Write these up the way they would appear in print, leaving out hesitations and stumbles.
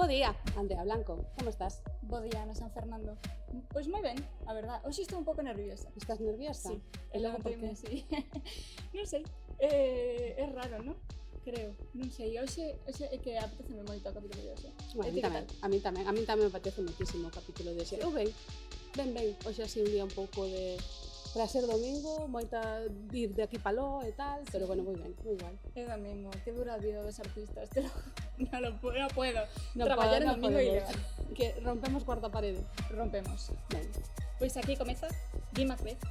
Bo día, Andrea Blanco, como estás? Bo día, Ana San Fernando. Pois moi ben, a verdad. Hoxe estou un pouco nerviosa. Estás nerviosa? Sí, E logo por que? sí. Non sei, é raro, non? Creo, non sei. Hoxe é que apeteceme moito o capítulo de hoxe. Bueno, a mí tamén me apetece moitísimo o capítulo de hoxe. Eu ben, hoxe así un día un pouco de... Para ser domingo, moita ir de aquí paló e tal, pero bueno, moi ben, moi guai. É domingo, que dura a vida dos artistas, non puedo. Non Traballar en domingo é podemos. ilegal. Que rompemos cuarta parede. Rompemos. Ben. Pois aquí comeza Di Macbeth.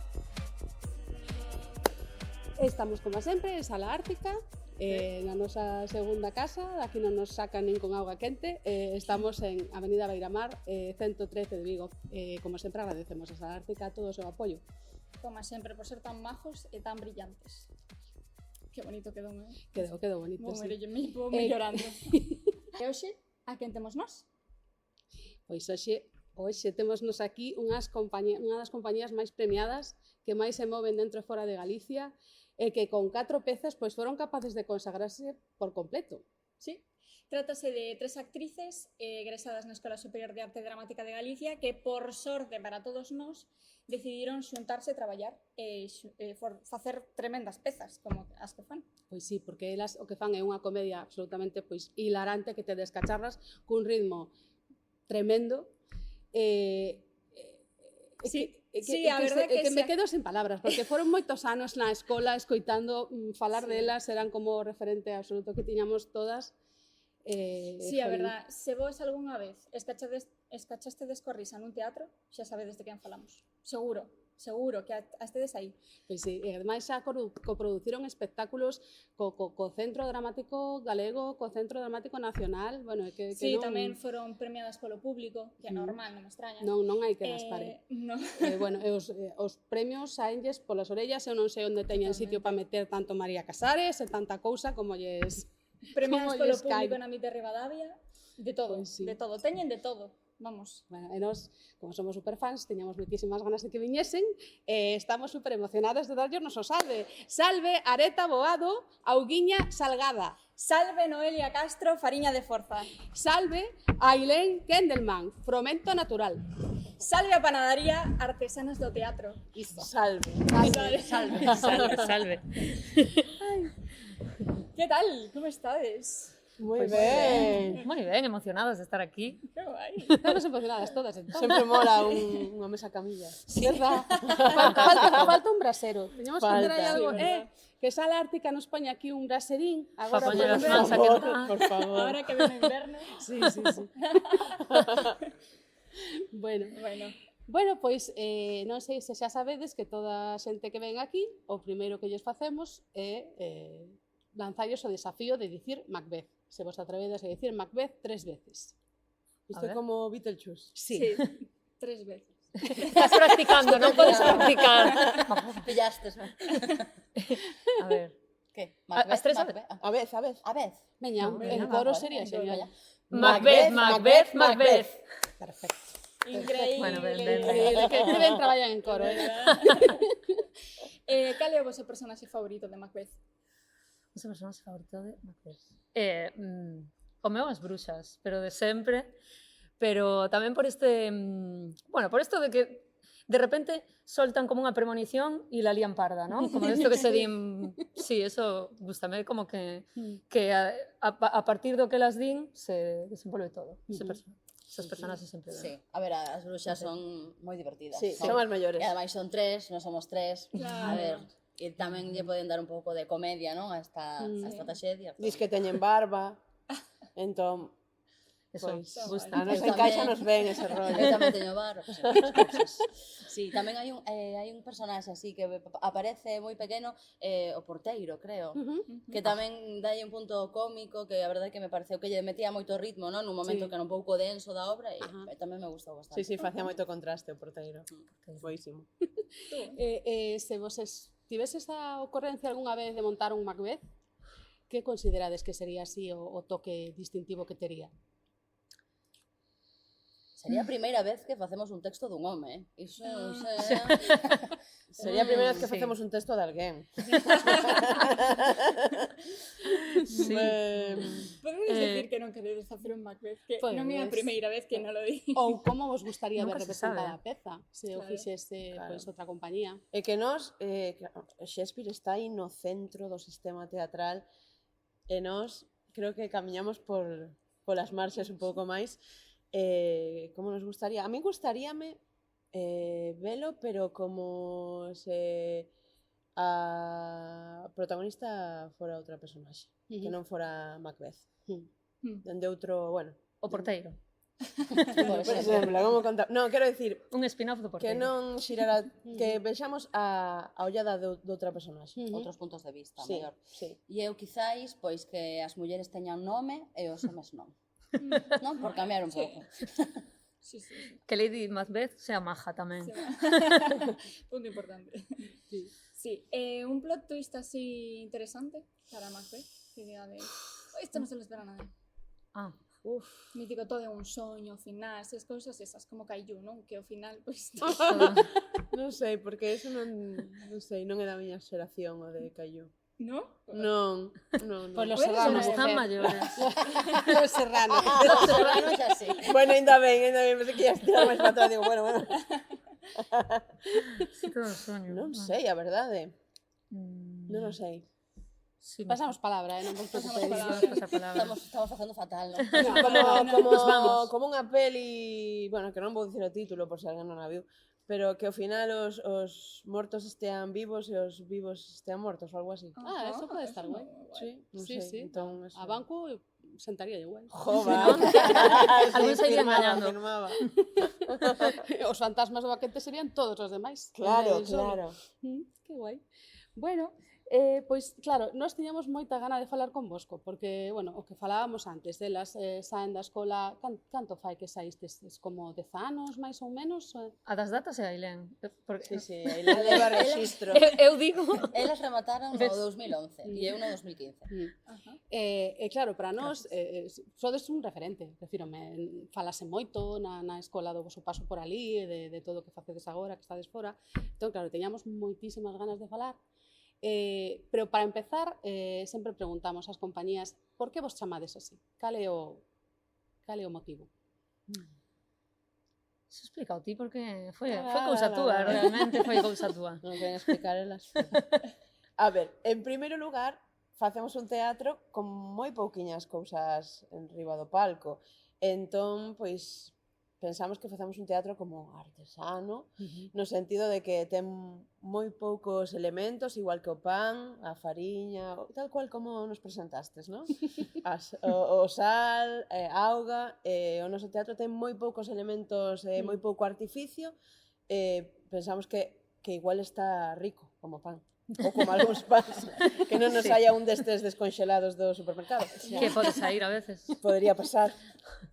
Estamos, como sempre, en Sala Ártica, na nosa segunda casa, daqui non nos sacan nin con auga quente. Estamos en Avenida Beiramar, 113 de Vigo. Como sempre, agradecemos a Sala Ártica todo o seu apoio. Como sempre, por ser tan majos e tan brillantes. Que bonito quedou, eh? Quedou bonito, Vou sí. mellorando. E hoxe, a quen temos nós? Pois hoxe temosnos aquí unha das compañías máis premiadas que máis se moven dentro e fora de Galicia e que con 4 pezas pois foron capaces de consagrarse por completo. Sí. Trátase de 3 actrices egresadas na Escola Superior de Arte Dramática de Galicia que, por sorte para todos nós, decidiron xuntarse e traballar e facer tremendas pezas, como as que fan. Pois sí, porque elas o que fan é unha comedia absolutamente pois hilarante que te descacharras cun ritmo tremendo. Sí, a verdade que me quedo sen palabras, porque foron moitos anos na escola escoitando falar delas, eran como referente absoluto que tiñamos todas. Sí, a verdade, se vos algunha vez escachastes corrisa nun teatro, xa sabedes de quen falamos. Seguro que estedes aí. Pois sí, e ademais xa coproduciron espectáculos co Centro Dramático Galego, co Centro Dramático Nacional, bueno, que sí, non... tamén foron premiadas polo público, que é normal, non me extraña. Non hai que das pare. No. Bueno, os premios saenlles polas orellas, eu non sei onde teñen sitio para meter tanto María Casares e tanta cousa como lles... Premiadas polo público na Mit de Ribadavia, de todo, Pois sí. de todo, teñen de todo. Vamos. Bueno, e nós, como somos superfans, teñamos moitísimas ganas de que viñesen e estamos super emocionadas de darlle o noso salve. Salve Areta Boado, Auguiña Salgada. Salve Noelia Castro, Fariña de Forza. Salve Ailén Kendelman, Fromento Natural. Salve a Panadería Artesanas do Teatro. Isto. Salve. Ay. Que tal? Como estades? Moi ben. Moi ben, emocionados de estar aquí. Que guai. Estamos emocionadas todas, entón. Sempre mola unha mesa camilla. Sí. Verdad? Falta un brasero. Teñamos que ter aí algo. Sí, Que Sala Ártica nos poña aquí un braserín. Pa Agora poñer as por mans a quentar. Por favor. Ahora que ven o inverno. Sí. Bueno, Bueno, pois non sei se xa sabedes que toda a xente que ven aquí, o primeiro que lles facemos é lanzallos o desafío de dicir Macbeth. Se vos atrevedes a dicir Macbeth 3 veces. Isto é como Beetlejuice. sí. 3 veces. Estás practicando, non podes practicar. Pillastes, ¿no? A ver. ¿Qué? As tres Macbeth. A vez. A vez. Veña, No, en veña, coro vale, sería en genial. Macbeth. Perfecto. Increíble. Bueno, ben. Que ben traballan en coro. Cal é o vosso personaxe favorito de Macbeth? O seu personaxe favorito de Macbeth. O meu as bruxas, pero de sempre. Pero tamén por por isto de que de repente soltan como unha premonición e la lían parda, ¿no? Como isto que se din... Sí, eso gustame, como que a partir do que las din se desenvolve todo. Esos personaxes sempre. Sí, a ver, as bruxas son moi divertidas. Sí, son as mellores. E ademais son 3, non somos 3. Claro. A ver, e tamén lle poden dar un pouco de comedia, non? A esta traxedia. Dis que teñen barba. Entón, Eso, pois, gusta. a nos Eu encaixa tamén. nos ben ese rollo. Eu tamén teño barro. Sí, tamén hai un personaxe así que aparece moi pequeno, o porteiro, creo, que tamén dai un punto cómico que a verdade que me pareceu que lle metía moito ritmo, non? Nun momento Sí. que era un pouco denso da obra e tamén me gustou bastante. Sí, facía moito contraste o porteiro. Boísimo. Se vos tiveses a ocorrencia algunha vez de montar un Macbeth, que considerades que sería así o toque distintivo que tería? Sería a primeira vez que facemos un texto dun home, Iso Sería a primeira vez que Sí. facemos un texto de alguén. Sí. Podedes decir que non queredes facer un Macbeth, que non é a Pois. primeira vez que non lo di. Ou como vos gustaría ver Nunca se representada sabe. a peza, se o Claro. fixese Claro. pois outra compañía. E que nós, claro, Shakespeare está aí no centro do sistema teatral e nós creo que camiñamos polas marxas un pouco máis. Como nos gustaría? A mí gustaríame velo, pero como se a protagonista fora outra personaxe, que non fora Macbeth. Dende outro, bueno, O porteiro. Por por exemplo, como contar? No, quero dicir, Un spin-off do que porteiro. non xirara, que vexamos a ollada de outra personaxe. outros puntos de vista, Sí, mellor. sí. E eu quizáis, pois, que as mulleres teñan nome e os homes non. Non? Por cambiar un pouco. Sí, sí, sí. Que Lady Macbeth sea maja tamén. Sí. Punto importante. Sí. Un plot twist así interesante para Macbeth. Que idea de... Isto non se lo espera nadie. Ah, Mítico todo é un soño, ao final, esas cousas esas, como Caillou, non? Que ao final, pois... todo. Non sei, porque eso non sei, non é da miña xeración o de Caillou. non? Non, non. Pois los Puede serranos. ser, Están maiores. Los serranos. Los serranos xa sí. Bueno, ainda ben, pensei que ia estirar máis para atrás, digo, bueno. Sí, todo soño. Non Ah. sei, a verdade. Mm, Non o sei. sí, Pasamos palabra, non vos Pasamos preocupéis. palabra. Vamos a pasar palabra. Estamos facendo fatal, non? Como unha peli, bueno, que non vou dicir o título por se alguén non a viu, pero que ao final os mortos estean vivos e os vivos estean mortos ou algo así. Ah, eso pode estar guai. Sí, non Sí, sei. sí. Entón, eso. A banco sentaría igual. Jova. Algún seguía engañando. Firmaba. Os fantasmas do baquete serían todos os demais. Claro, El solo. claro. Que guai. Bueno, pois claro, nós tiñamos moita gana de falar con Bosco, porque, bueno, o que falábamos antes, delas saen da escola, canto fai que saístes? Como 10 anos, máis ou menos? A das datas é Ailén. Sí, Porque... sí, aí le leva registro. Eu digo... Elas remataron no Ves? 2011 e eu no 2015. Ajá. Claro, para nós, sodes un referente, refírome, falase moito na escola do vosso paso por ali, de todo o que facedes agora, que estades fora. Entón, claro, teñamos moitísimas ganas de falar, pero para empezar, sempre preguntamos ás compañías por que vos chamades así? Cal é o motivo? Se explica o ti porque foi Ah, cousa túa, ah, ah. realmente foi cousa túa. Non queren explicar elas. A ver, en primeiro lugar, facemos un teatro con moi pouquiñas cousas en riba do palco. Entón, pois, pensamos que facemos un teatro como artesano, no sentido de que ten moi poucos elementos, igual que o pan, a fariña, tal cual como nos presentastes, non? O sal, auga, o noso teatro ten moi poucos elementos, moi pouco artificio, pensamos que igual está rico como pan. Ou como algúns pans, que non nos Sí. haya un destes desconxelados do supermercado. Que pode sair a veces. Podría pasar.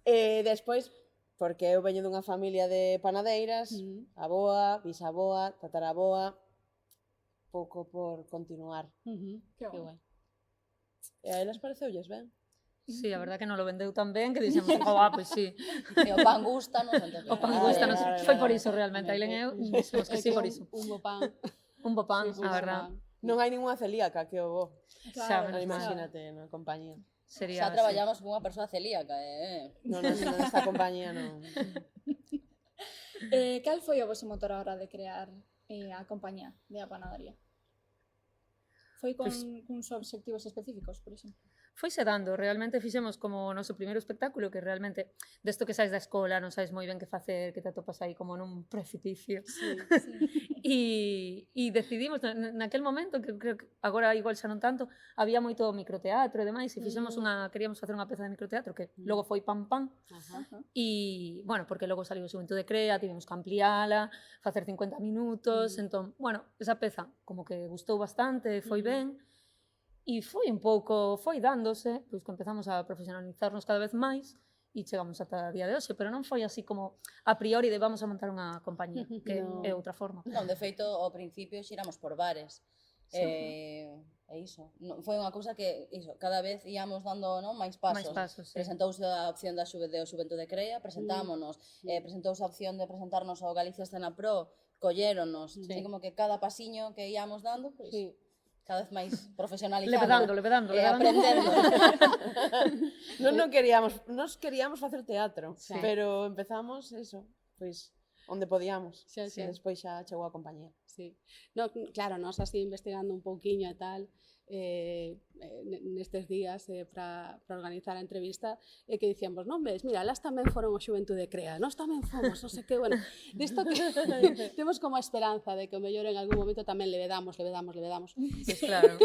Despois, porque eu veño dunha familia de panadeiras, aboa, bisaboa, tataraboa, pouco por continuar. Que Que guai. guai. E a elas pareceulles ben. Sí, a verdad que non lo vendeu tan ben que dixemos, pues sí. E o pan gusta, non entendemos. O pan Vale, gusta, nos... vale, foi vale. por iso realmente. Ailén e eu dixemos que sí por iso. Un bo pan. Un bo pan, Sí, a verdad. Non hai ninguna celíaca que o bo. Xa, Claro, menos mal. Imagínate, na compañía. Sería Xa traballamos con unha persoa celíaca, Non, nesta compañía non. Cal foi o vosso motor a hora de crear a compañía de a panadería? Foi con Pois- uns obxectivos específicos, por exemplo? Foise dando, realmente fixemos como o noso primeiro espectáculo que realmente desto que saes da escola non sabes moi ben que facer, que te atopas aí como nun precipicio. Sí. E decidimos naquel momento, que creo que agora igual xa non tanto, había moito microteatro e demais, e fixemos queríamos facer unha peza de microteatro que logo foi Pam Pam, Ajá. Ajá. e, bueno, porque logo saliu o Xuventude Crea, tivemos que ampliala, facer 50 minutos, entón, bueno, esa peza como que gustou bastante, foi ben, e foi un pouco, foi dándose, pois que empezamos a profesionalizarnos cada vez máis, e chegamos ata a día de hoxe, pero non foi así como a priori de vamos a montar unha compañía, que No. é outra forma. Non, de feito, ao principio xiramos por bares. iso. Foi unha cousa que, iso, cada vez íamos dando, non, máis pasos. pasos, sí. Presentouse a opción da Xuventude Crea, presentámonos, presentouse a opción de presentarnos ao Galicia Escena Pro, colléronos, así como que cada pasiño que íamos dando, pois, cada vez máis profesionalizando. Levedando. Aprendendo. Non queríamos facer teatro, pero empezamos eso, pois onde podíamos. Sí. Despois xa chegou a compañía. Sí. No, claro, nós así investigando un pouquiño e tal, nestes días para organizar a entrevista, que dicíamos, non ves, mira, elas tamén foron o Xuventude Crea, nós tamén fomos, non sei que, bueno, disto que temos como a esperanza de que o mellor en algún momento tamén levedamos. Pues claro.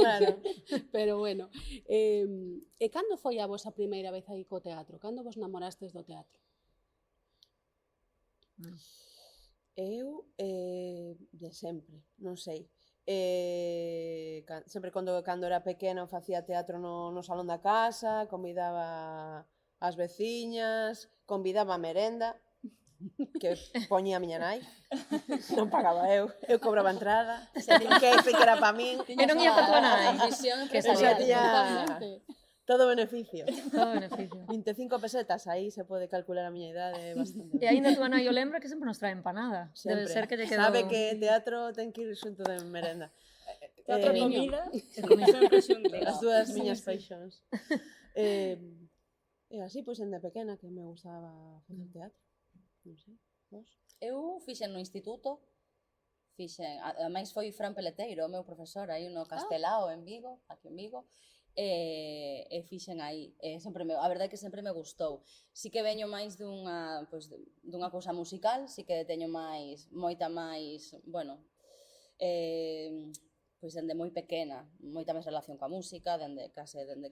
Pero bueno, e cando foi a vosa primeira vez aí co teatro? Cando vos namorastes do teatro? Eu, de sempre, non sei. Sempre cando era pequena facía teatro no salón da casa, convidaba as veciñas, convidaba a merenda, que poñía a miña nai, non pagaba eu cobraba entrada, que era para min. E non ia pa tua nai. Visión Que empresarial. Xa tiña todo beneficio. Todo beneficio. 25 pesetas, aí se pode calcular a miña idade bastante. E aínda tua nai o lembra que sempre nos trae empanada. Debe ser que lle quedou... Sabe que teatro ten que ir xunto de merenda. Teatro Eh, comida, sempre xunto. As dúas miñas paixóns. E así, pois, de pequena que me gustaba facer teatro. Non sei, vos? Eu fixen no instituto, ademais foi Fran Peleteiro, o meu profesor, aí no Castelao, en Vigo, aquí en Vigo, e fixen aí, a verdade é que sempre me gustou. Si que veño máis dunha cousa musical, si que teño moita máis, bueno, pois dende moi pequena, moita máis relación coa música, dende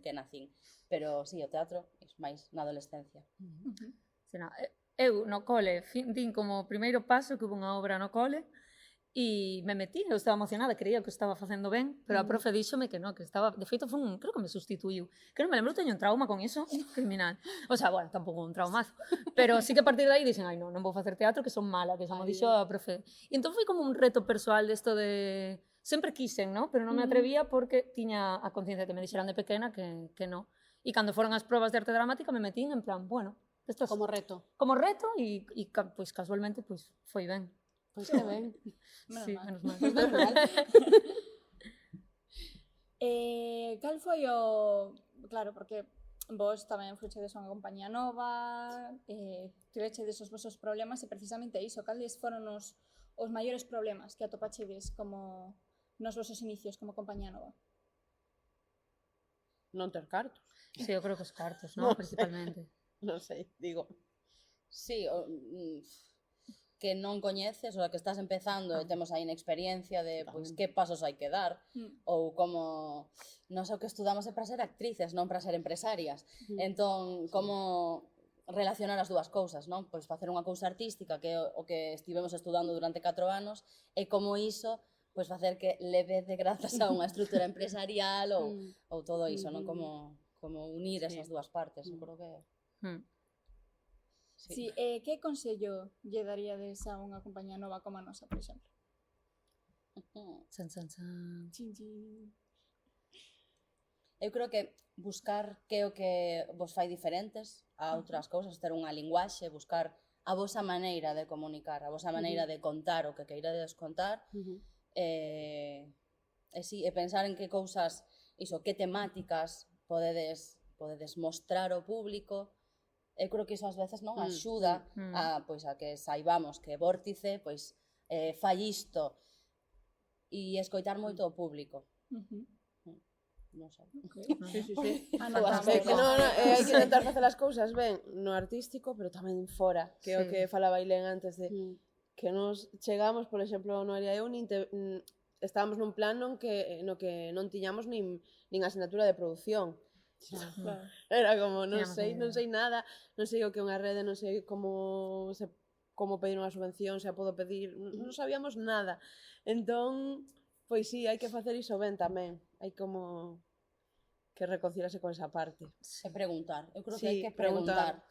que nacín, pero si, o teatro, máis na adolescencia. Eu no cole din como primeiro paso que hubo unha obra no cole e me metí, eu estaba emocionada, creía que estaba facendo ben, pero a profe díxome que non, que estaba, de feito creo que me sustituiu, que non me lembro, teño un trauma con iso, criminal. O sea, bueno, tampouco un traumazo, pero sí que a partir de aí dixen, ai non vou facer teatro, que son mala, que xa me dixo a profe. E entón foi como un reto persoal desto de... Sempre quixen, ¿no? Pero non me atrevía porque tiña a conciencia que me dixeran de pequena que non. E cando foron as probas de arte dramática me metín en plan, bueno, esto Como reto. Como reto e pois casualmente pois foi ben. Pois que ben. Sí, menos mal. Cal foi o... Claro, porque vos tamén fuchedes unha compañía nova, tivechedes os vosos problemas e precisamente iso, cales foron os maiores problemas que atopachedes como nos vosos inicios como compañía nova? Non ter cartos. Sí, eu creo que os cartos, ¿no? Principalmente. Non sei, digo. Sí, que non coñeces, ou que estás empezando e temos aí inexperiencia de pois, que pasos hai que dar, ou como, non sei, o que estudamos é para ser actrices, non para ser empresarias. Entón, como relacionar as dúas cousas, non? Pois facer unha cousa artística, que é o que estivemos estudando durante 4 anos, e como iso, pois facer que levede grazas a unha estrutura empresarial ou todo iso, non? Como unir esas dúas partes, eu creo que... Sí, que consello lle daríades a unha compañía nova como a nosa, por exemplo? Chan, chan, chan. Chin, chin. Eu creo que buscar que o que vos fai diferentes a outras cousas, ter unha linguaxe, buscar a vosa maneira de comunicar, a vosa maneira de contar o que queirades contar, e pensar en que cousas, iso, que temáticas podedes mostrar ao público. Eu creo que iso ás veces non axuda a que saibamos que Vórtice fai isto e escoitar moito o público. Non sei. Hai que intentar facer as cousas ben no artístico, pero tamén fora, que é o que falaba Ailén antes de que nos chegamos, por exemplo, no Aria eu estábamos nun plan no que non tiñamos nin asignatura de produción. Era como, non sei nada, non sei o que é unha rede, non sei como pedir unha subvención, se a podo pedir, non sabíamos nada. Entón, pois sí, hai que facer iso ben tamén, hai como que reconciliarse con esa parte. E preguntar, eu creo que hai que preguntar.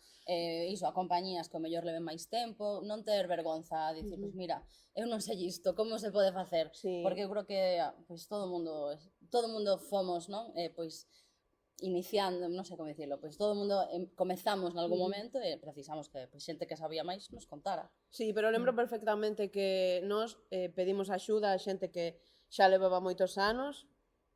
Iso, a compañías que o mellor leven máis tempo, non ter vergonza a dicir, pois mira, eu non sei isto, como se pode facer? Porque eu creo que todo o mundo todo o mundo fomos, non? Pois, iniciando, non sei como dicirlo, pois todo o mundo comezamos en algún momento e precisamos que pois, xente que sabía máis nos contara. Sí, pero lembro perfectamente que nós pedimos axuda a xente que xa levaba moitos anos,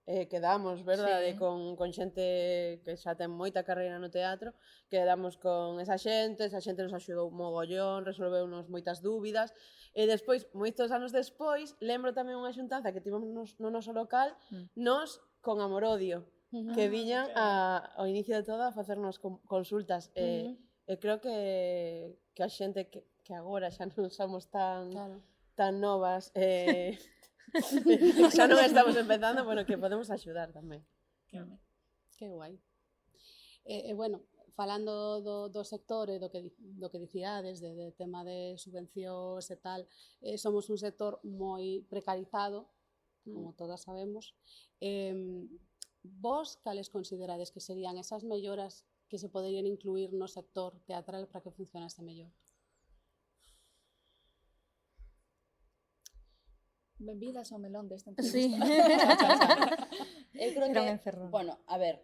quedamos, verdade, Sí. con xente que xa ten moita carreira no teatro, quedamos con esa xente nos axudou mogollón, resolveunos moitas dúbidas, e despois, moitos anos despois, lembro tamén unha xuntanza que tivemos no noso local, nos con Amor-Odio, que viñan ao inicio de todo a facernos consultas, e creo que a xente que agora xa non somos tan novas, xa non estamos empezando, bueno, que podemos axudar tamén. Que guai. Bueno, falando do sector e do que dicíades, de tema de subvencións e tal, somos un sector moi precarizado, como todas sabemos. Vos, cales considerades que serían esas melloras que se poderían incluir no sector teatral para que funcionase mellor? Benvidas ao melón desta Sí. entrevista. Eu creo Era un que, encerrón. bueno, a ver,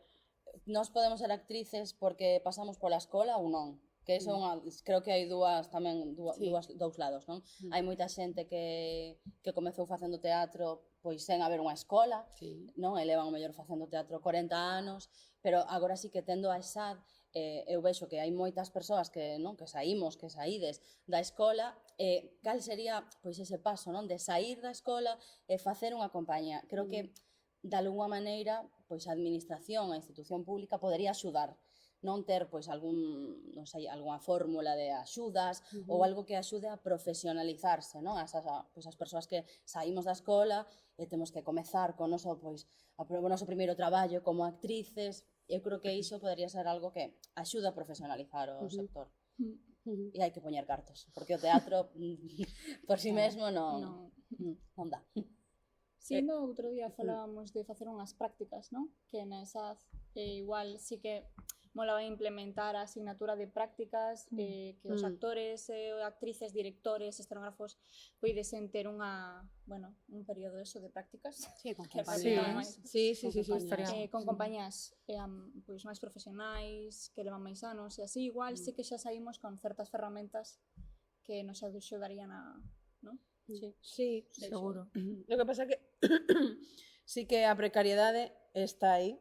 nós podemos ser actrices porque pasamos pola escola ou non. Que eso creo que hai dous lados, non? Hai moita xente que comezou facendo teatro pois sen haber unha escola, non? E levan o mellor facendo teatro 40 anos, pero agora sí que tendo a ESAD, eu vexo que hai moitas persoas que saídes da escola, cal sería pois ese paso, non? De saír da escola e facer unha compañía. Creo que de alguma maneira pois a administración, a institución pública podería axudar, non ter pois algunha fórmula de axudas ou algo que axude a profesionalizarse, non? As persoas que saímos da escola e temos que comezar con o noso primeiro traballo como actrices. Eu creo que iso podería ser algo que axuda a profesionalizar o sector. E hai que poñer cartos, porque o teatro por si mesmo non dá. Sendo outro día falábamos de facer unhas prácticas, non? Que na ESAD igual sí que molaba implementar a asignatura de prácticas, que os actores, actrices, directores, escenógrafos poidesen ter un período de prácticas. Sí, con compañías. Sí. Con compañías pois máis profesionais, que levan máis anos, e así igual sí que xa saímos con certas ferramentas que nos axudarían a, non? Sí, Seguro. Lo que pasa que sí que a precariedade está aí,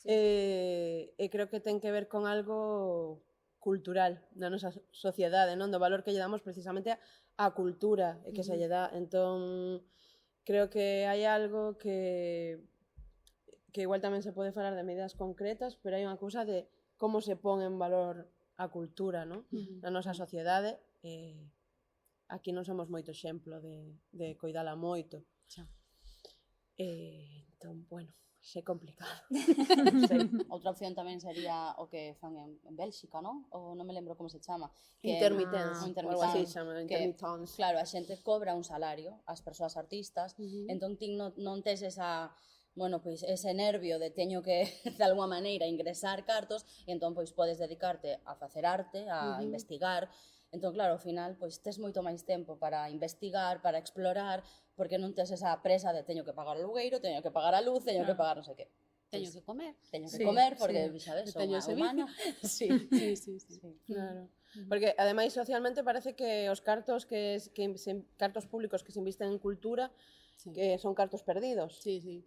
e creo que ten que ver con algo cultural na nosa sociedade, non? Do valor que lle damos precisamente á cultura e que se lle dá. Entón, creo que hai algo que igual tamén se pode falar de medidas concretas, pero hai unha cousa de como se pon en valor a cultura, non? Na nosa sociedade, aquí non somos moito exemplo de coidala moito. Entón, bueno, é complicado. Outra opción tamén sería o que fan en Bélxica, non? Ou non me lembro como se chama. Intermitence, algo así chama, intermitence. Claro, a xente cobra un salario, as persoas artistas, entón ti non tes ese nervio de teño que, de alguma maneira, ingresar cartos, e entón pois podes dedicarte a facer arte, a investigar. Entón, claro, ao final, pois tes moito máis tempo para investigar, para explorar, porque non tes esa presa de teño que pagar o alugueiro, teño que pagar a luz, teño que pagar non sei que. Teño que comer. Teño que comer, porque, sabes, Teño son humana. Sí. Claro. Porque, ademais, socialmente parece que os cartos cartos públicos que se invisten en cultura que son cartos perdidos. Sí.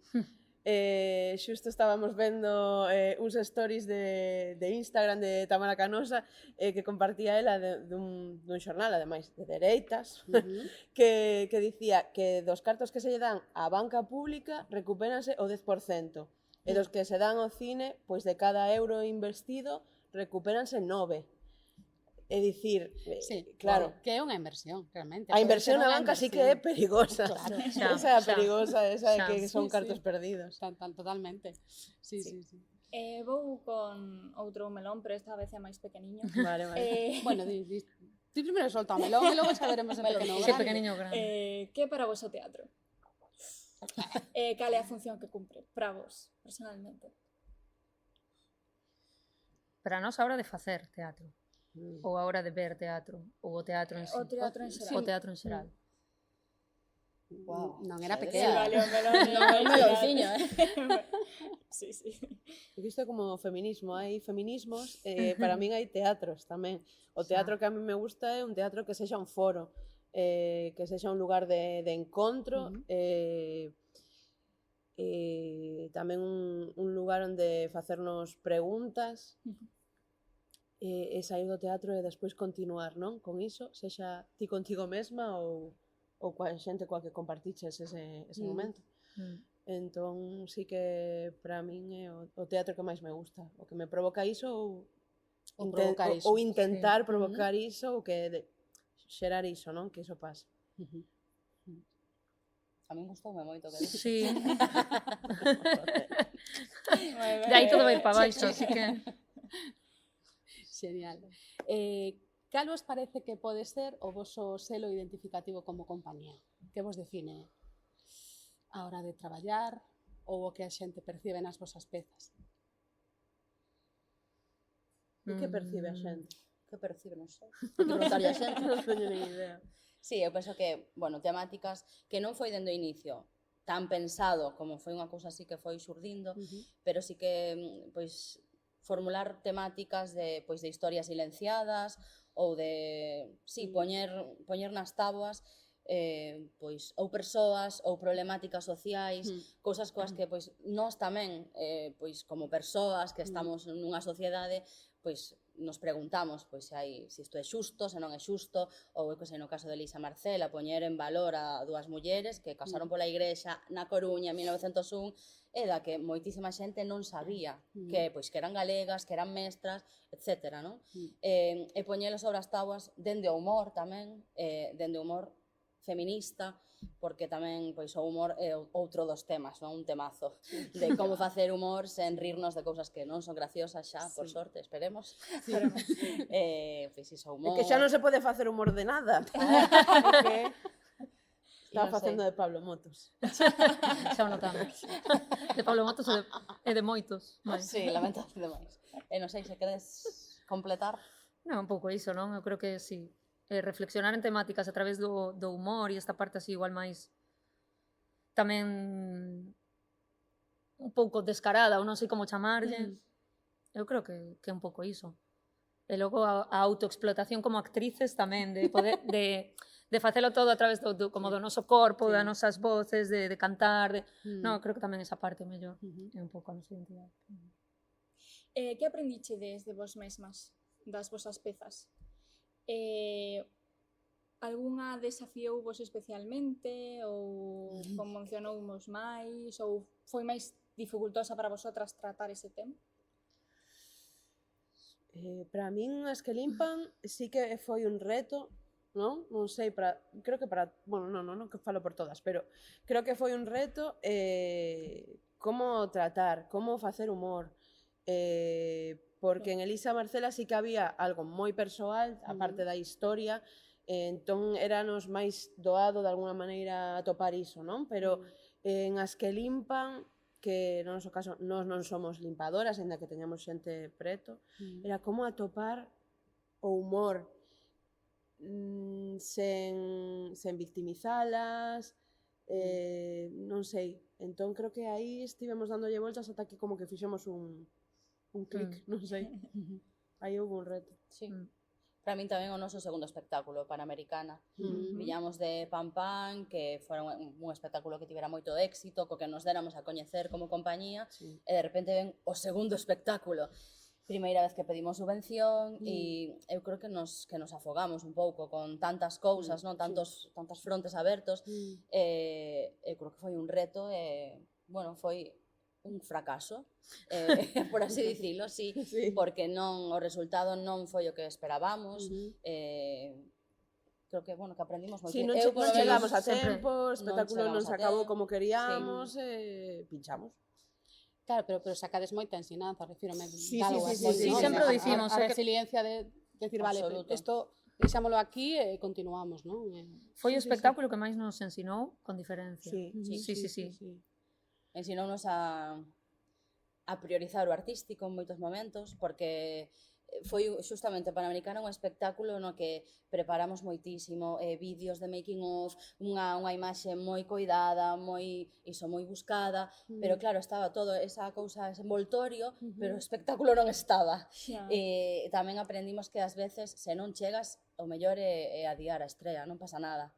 Xusto estábamos vendo uns stories de Instagram de Tamara Canosa que compartía ela dun xornal, ademais, de dereitas, que dicía que dos cartos que se lle dan á banca pública recupéranse o 10%, e dos que se dan ao cine, pois de cada euro investido recupéranse 9. É dicir, claro, que é unha inversión, realmente. A inversión na banca sí que é perigosa. Claro, esa é perigosa, esa de que son cartos perdidos. Totalmente. Sí. Vou con outro melón, pero esta vez é máis pequeniño. Vale. Bueno, di primeiro solta o melón e logo saberemos se pequeno ou Ese grande. pequeniño ou grande. Que é para vos o teatro? Cal é a función que cumpre para vos, personalmente? Para nós a hora de facer teatro. Ou a hora de ver teatro, ou o teatro en sí. O teatro en xeral. O teatro en xeral. Guau, non era xa pequena. decía. Vale, Un melonciño, Sí, sí. Porque isto é como feminismo, hai feminismos, para min hai teatros tamén. O teatro que a mí me gusta é un teatro que sexa un foro, que sexa un lugar de encontro, tamén un lugar onde facernos preguntas, e sair do teatro e despois continuar, non? Con iso, sexa ti contigo mesma ou coa xente coa que compartiches ese momento. Entón, sí que para min é o teatro que máis me gusta. O que me provoca iso Ou provocar iso. ou intentar provocar iso ou que xerar iso, non? Que iso pase. A min gustoume moito que dixo. Sí. De aí todo vai para baixo, así que... Genial. Cal vos parece que pode ser o voso selo identificativo como compañía? Que vos define a hora de traballar ou o que a xente percibe nas vosas pezas? E que percibe a xente? Que percibe, non sei. Hai que preguntarlle a xente. Non teño nin idea. Sí, eu penso que, bueno, temáticas que non foi dende o inicio tan pensado como foi unha cousa así que foi xurdindo, pero sí que, pois, formular temáticas de historias silenciadas ou de, poñer nas táboas pois ou persoas ou problemáticas sociais, cousas coas que pois nós tamén pois como persoas que estamos nunha sociedade, pois nos preguntamos pois se isto é xusto, se non é xusto, ou que sei no caso de Elisa Marcela, poñer en valor a dúas mulleres que casaron pola igrexa na Coruña en 1901 e da que moitísima xente non sabía que eran galegas, que eran mestras, etc. Non? E poñelas sobre as táboas dende o humor tamén, dende o humor feminista, porque tamén pois o humor é outro dos temas, non? Un temazo de como facer humor sen rirnos de cousas que non son graciosas xa, por sorte, esperemos. Pois iso, humor. É que xa non se pode facer humor de nada. Porque estaba facendo de Pablo Motos. Xa o notamos. De Pablo Motos e de moitos. Sí, lamentable demais. E non sei se queres completar. Non, un pouco iso, non? Eu creo que sí. Reflexionar en temáticas a través do humor e esta parte así igual máis tamén un pouco descarada, ou non sei como chamarlle. Eu creo que é un pouco iso. E logo a autoexplotación como actrices tamén, de poder de facelo todo a través como do noso corpo, das nosas voces, de cantar, non, creo que tamén esa parte mellor é un pouco a nosa identidade. Que aprendichedes de vos mesmas, das vosas pezas? Algunha desafiou-vos especialmente ou conmocionou-vos máis ou foi máis dificultosa para vosotras tratar ese tema? Para min, as que limpan, sí que foi un reto, non? Non sei, creo que bueno, non que falo por todas, pero creo que foi un reto como tratar, como facer humor, porque en Elisa Marcela sí que había algo moi persoal, a parte da historia, entón eranos máis doado de alguna maneira atopar iso, non? Pero en as que limpan, que no noso caso nós non somos limpadoras, ainda que teñamos xente preto, era como atopar o humor sen victimizalas, non sei. Entón creo que aí estivemos dándolle voltas ata que como que fixemos un clic, non sei. Aí houve un reto. Sí. Para min tamén o noso segundo espectáculo, Panamericana. Viñamos de Pam Pam, que fora un espectáculo que tivera moito éxito, co que nos déramos a coñecer como compañía, e de repente ven o segundo espectáculo. Primeira vez que pedimos subvención e eu creo que nos afogamos un pouco con tantas cousas, non, tantas frontes abertos. Eu creo que foi un reto e, bueno, foi un fracaso, por así dicilo, sí, porque non o resultado non foi o que esperábamos. Creo que, bueno, que aprendimos moito. Si, non chegamos a tempo, o espectáculo non se acabou como queríamos, pinchamos. Claro, pero sacades moita ensinanza, refírome. Sí, sempre o dicimos. A resiliencia de decir, vale, isto deixámolo aquí e continuamos, non? Foi o espectáculo que máis nos ensinou con diferencia. Sí. Ensinounos a priorizar o artístico en moitos momentos, porque foi justamente Panamericana un espectáculo no que preparamos moitísimo, vídeos de making of, unha imaxe moi coidada, moi buscada, pero claro, estaba todo esa cousa, ese envoltorio, pero o espectáculo non estaba. Xa. Tamén aprendimos que ás veces, se non chegas, o mellor é adiar a estrea, non pasa nada.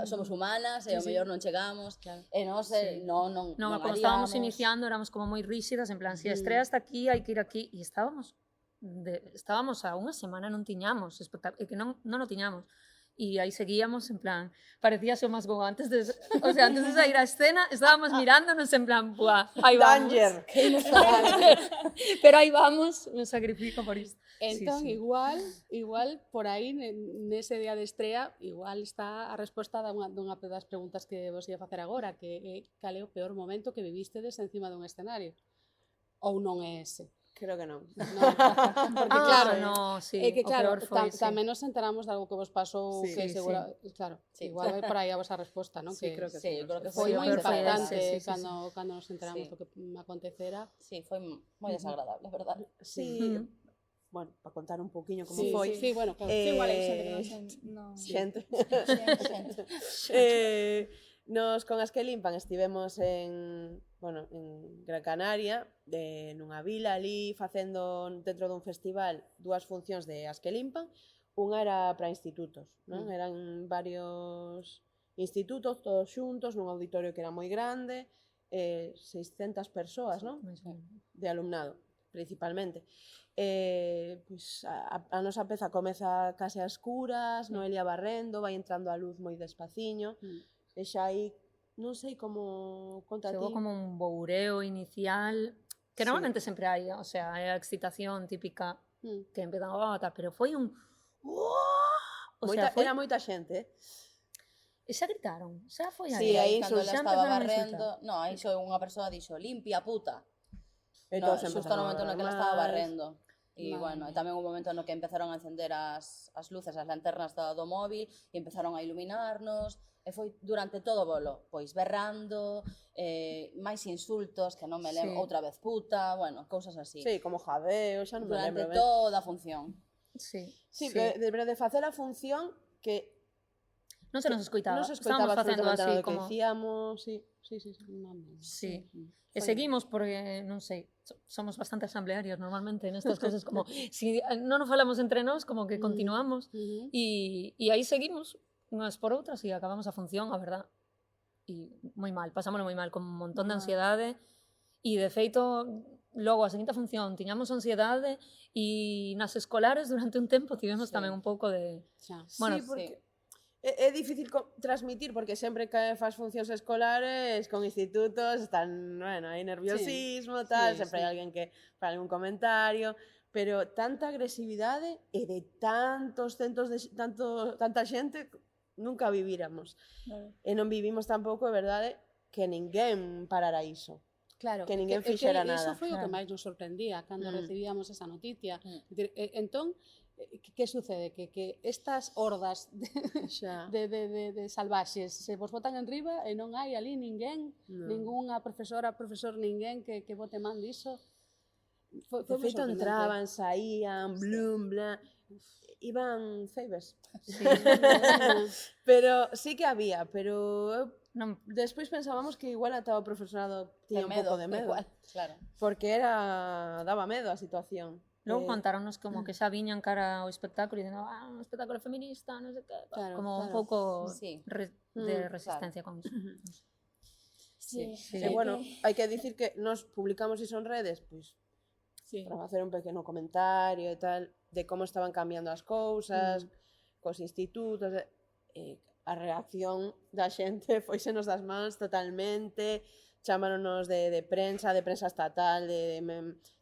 Somos humanas e o mellor non chegamos, e nós non Como estábamos iniciando, éramos como moi rígidas, en plan, se a estrela está aquí, hai que ir aquí, e estábamos a unha semana, non tiñamos espectáculo, que non o tiñamos. E aí seguíamos, en plan, parecía o más go, antes de sair a escena, estábamos mirándonos en plan, buah, aí vamos. Danger. Pero aí vamos, me sacrifico por isto. Entón, igual, por aí, nese día de estrea, igual está a resposta dunha das preguntas que vos ia facer agora, que é cal é o peor momento que vivistedes encima dun escenario? Ou non é ese? Creo que non. Porque claro, sí, é que claro, foi, tamén nos enteramos de algo que vos pasou, Sí, que sí, segura, claro, Sí. igual vai por aí a vosa resposta, non? Sí, creo que Sí, creo que Foi foi moi o peor impactante sí, cando nos enteramos Sí. do que acontecera. Sí, foi moi desagradable, a verdade. Sí, bueno, para contar un pouquiño como Sí, foi. sí, bueno, claro. Que igual hai xente que non Xente. Xente. Nos con As que Limpan estivemos en Gran Canaria, nunha vila ali, facendo dentro dun festival 2 funcións de As que Limpan. Unha era para institutos, non? Eran varios institutos, todos xuntos, nun auditorio que era moi grande, 600 persoas, non? De alumnado, principalmente. Pois a nosa peza comeza case a escuras, Noelia barrendo, vai entrando a luz moi despaciño, e xa aí, non sei como conta ti. Chegou como un boureo inicial, que normalmente sempre hai, o sea, é a excitación típica que empezan pero foi un... O sea, Era moita xente, E xa gritaron, xa foi aí. Sí, aí Cando ela xa estaba empezaron a barrendo, insultar. no, aí só unha persoa dixo, limpia puta. e No, todos xusto empezaron no momento a no que ela barrer estaba máis. barrendo. E, Vale. bueno, e tamén un momento no que empezaron a encender as luces, as lanternas do móvil, e empezaron a iluminarnos, e foi durante todo o bolo, pois berrando, máis insultos, que non me lembro, Sí. outra vez puta, bueno, cousas así. Sí, como jadeo, xa non me Durante lembro ben. toda a función. Sí, Sí, pero de facer a función que Non se nos escoitaba. non se escoitaba Estábamos facendo absolutamente así nada do que como... dicíamos, sí. Sí. E seguimos porque, non sei, somos bastante asamblearios normalmente nestas cousas, como si non nos falamos entre nós, como que continuamos e aí seguimos unhas por outras e acabamos a función, a verdad. E moi mal, pasámoslo moi mal, con un montón de ansiedade e de feito logo a seguinte función tiñamos ansiedade e nas escolares durante un tempo tivemos tamén un pouco de... Bueno, Sí, porque é difícil transmitir, porque sempre que fas funcións escolares con institutos están, bueno, hai nerviosismo, tal, sempre hai alguén que fai algún comentario, pero tanta agresividade e de tantos centos de tanta xente nunca viviramos. E non vivimos tampouco, é verdade, que ninguén parara iso. Claro, Que ninguén fixera Iso nada. foi o que máis nos sorprendía cando recibíamos esa noticia. Entón, que sucede? Que estas hordas de salvaxes se vos botan en riba e non hai ali ninguén, ningunha profesora, profesor, ninguén que bote man diso. De feito entraban, saían, blum, bla, iban ceibes. Sí, Pero sí que había, pero Non, despois pensábamos que igual ata o profesorado tiña un pouco de medo, igual, claro. porque daba medo a situación. logo contaronnos como que xa viñan cara ao espectáculo e dicendo, un espectáculo feminista, non sei que, Claro, como un claro. pouco Sí. de resistencia con iso. Sí. E bueno, hai que dicir que nos publicamos iso en redes, pois, sí. para facer un pequeno comentario e tal, de como estaban cambiando as cousas, cos institutos, a reacción da xente foisenos das mans totalmente, chamáronos de prensa estatal, de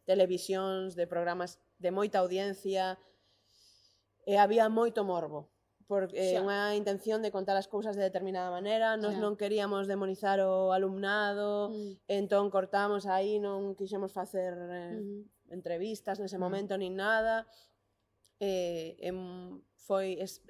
televisións, de programas de moita audiencia, e había moito morbo, porque unha intención de contar as cousas de determinada maneira, nós non queríamos demonizar o alumnado, entón cortamos aí, non quixemos facer entrevistas nese momento nin nada,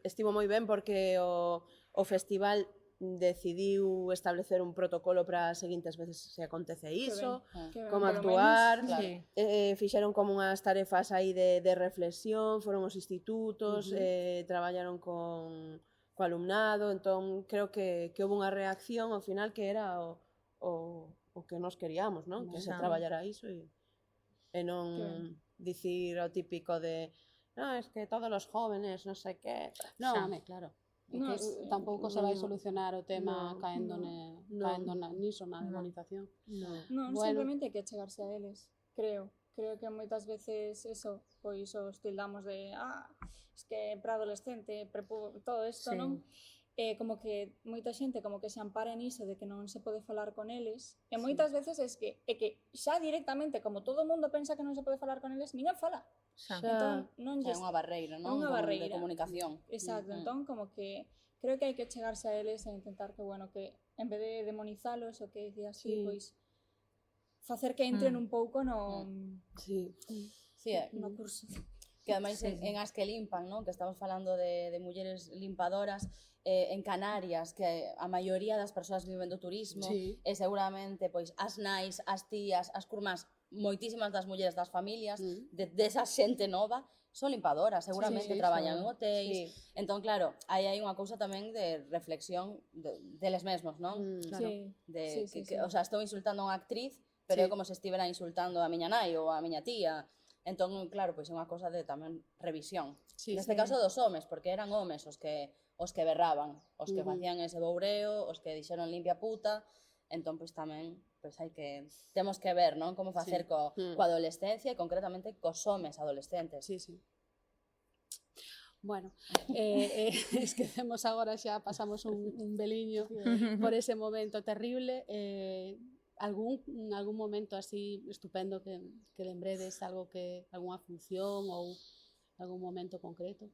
estivo moi ben porque o festival decidiu establecer un protocolo para as seguintes veces se acontece iso, Que como polo actuar, menos, Sí. fixeron como unhas tarefas aí de reflexión, foron os institutos, traballaron co alumnado, entón creo que houve unha reacción ao final que era o que nos queríamos, non? Que se Xa. traballara iso e non dicir o típico de no, es que todos los jóvenes, non sei que. No, Xa. home, claro. É No, que sí. tampouco se vai solucionar o tema No, caendo niso na No. demonización. Non, Bueno. simplemente hai que chegarse a eles, creo. Creo que moitas veces eso, pois os tildamos de es que preadolescente, todo isto, Sí. non? Como que moita xente como que se ampara niso de que non se pode falar con eles, e moitas veces é que xa directamente, como todo o mundo pensa que non se pode falar con eles, ninguén fala. Xa. Entón, non É lles... unha barreira, non? unha De barreira. comunicación. Exacto, entón como que creo que hai que chegarse a eles e intentar que, bueno, que en vez de demonizalos o que decía así, Sí. pois facer que entren un pouco no Sí. Sí, no curso. que ademais Sí, en as que limpan, non? Que estamos falando de mulleres limpadoras, en Canarias, que a maioría das persoas viven do turismo, Sí. e seguramente pois as nais, as tías, as curmás, moitísimas das mulleres das familias, desa xente nova, son limpadoras, seguramente sí, traballan en son. hotéis. Sí. Entón, claro, aí hai unha cousa tamén de reflexión deles mesmos, non? Claro. Sí. De Sí, que, sí. o sea, estou insultando a unha actriz, pero é Sí. como se estivera insultando a miña nai ou a miña tía. Entón, claro, pois é unha cosa de tamén revisión. Sí, Neste caso dos homes, porque eran homes os que berraban, os que facían ese boureo, os que dixeron limpia puta. Entón, pois tamén pois hai que temos que ver, non, como facer coa adolescencia e concretamente cos homes adolescentes. Sí, sí. Bueno, esquecemos agora xa, pasamos un veliño por ese momento terrible. Algún momento así estupendo que lembredes, algunha función ou algún momento concreto?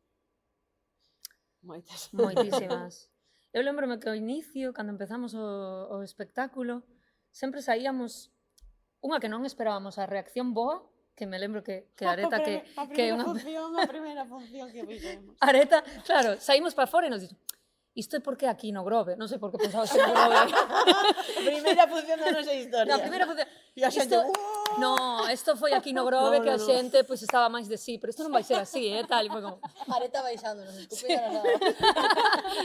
Moitas. Moitísimas. Eu lembrome que ao inicio, cando empezamos o espectáculo, sempre saíamos unha que non esperábamos a reacción boa, que me lembro que Areta que é unha A primeira función que fixemos. Areta, claro, saímos para fora e nos dixo isto é porque aquí no Grove, non sei por que pensabas que no Grove. Primeira función da nosa historia. Na primeira función. E a xente, No, isto foi aquí no Grove No, que a no, no. xente pois estaba máis de sí, pero isto non vai ser así, tal, e foi como Areta baixando, nos escupindo nas alas.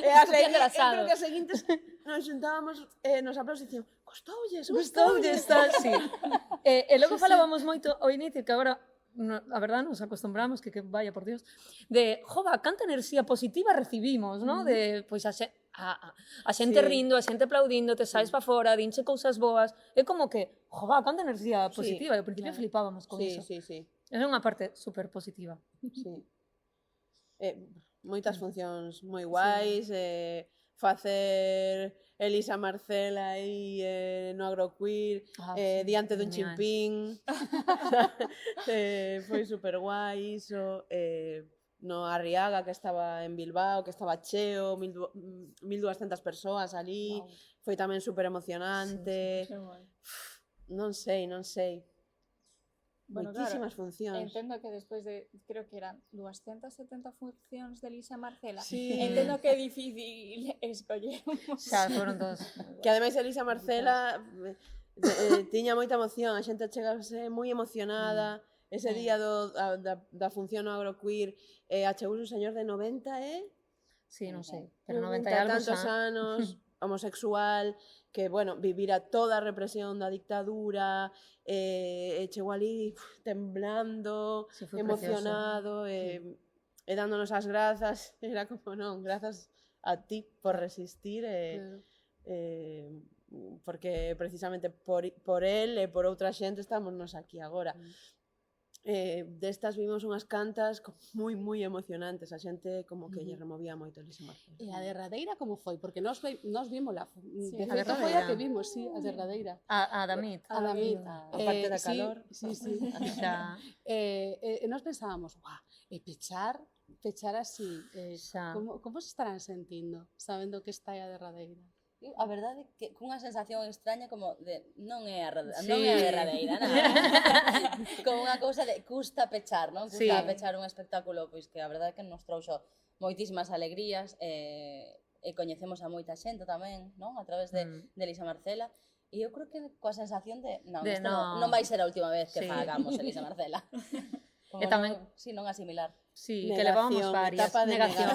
E a Escupían del eu asado. creo que as seguintes nos xuntábamos nos aplausos e dicíamos costoulles, Gustoulles tal, sí. E logo falábamos moito ao inicio, que agora a verdad nos acostumbramos, que vaya por Dios, de, jova, canta enerxía positiva recibimos, ¿no? De, pois, a xente Sí. rindo, a xente aplaudindo, te saes para fora, dinche cousas boas, é como que, jova, canta enerxía Sí, positiva, e ao principio claro. flipábamos con Sí, iso. sí, sí, É unha parte super positiva. sí. Moitas funcións moi guais, facer Elisa Marcela aí no Agroqueer, Sí, diante dun genial. chimpín. Foi super guai iso. No Arriaga, que estaba en Bilbao, que estaba cheo, 1200 persoas ali. Wow. Foi tamén super emocionante. Que guai. Non sei. Bueno, Moitísimas claro, funcións. entendo que despois de, creo que eran 270 funcións de Elisa Marcela, Sí. entendo que é difícil escoller un Xa, foron todos. Que ademais Elisa Marcela tiña moita emoción, a xente chegase moi emocionada. Ese día da función no Agroqueer achegou un señor de 90 Sí, non sei, pero 90 e algo tantos xa. anos, homosexual, que, bueno, vivira toda a represión da dictadura, chegou ali temblando, Sí, foi precioso. emocionado, e dándonos as grazas, era como, non, grazas a ti por resistir, porque precisamente por el e por outra xente estamos nos aquí agora. Destas vimos unhas cantas moi emocionantes, a xente como que lle removía moito Elisa Marcela. E a derradeira como foi? Porque nós vimos de a feito foi a derradeira. que vimos, sí, a derradeira. A Damit. A David. Aparte da calor. Sí. Xa, Nós pensábamos, guau, pechar así, xa. como se estarán sentindo, sabendo que está aí a derradeira? A verdade é que cunha sensación extraña como de non é a Sí. derradeira, nada. Como unha cousa de custa pechar, non? Custa Sí. pechar un espectáculo pois que a verdade é que nos trouxo moitísimas alegrías e coñecemos a moita xente tamén, non? A través de Elisa Marcela. E eu creo que coa sensación de isto non vai ser a última vez que fagamos Elisa Marcela. E tamén non asimilar. Sí, que levamos varias. Etapa de Negación.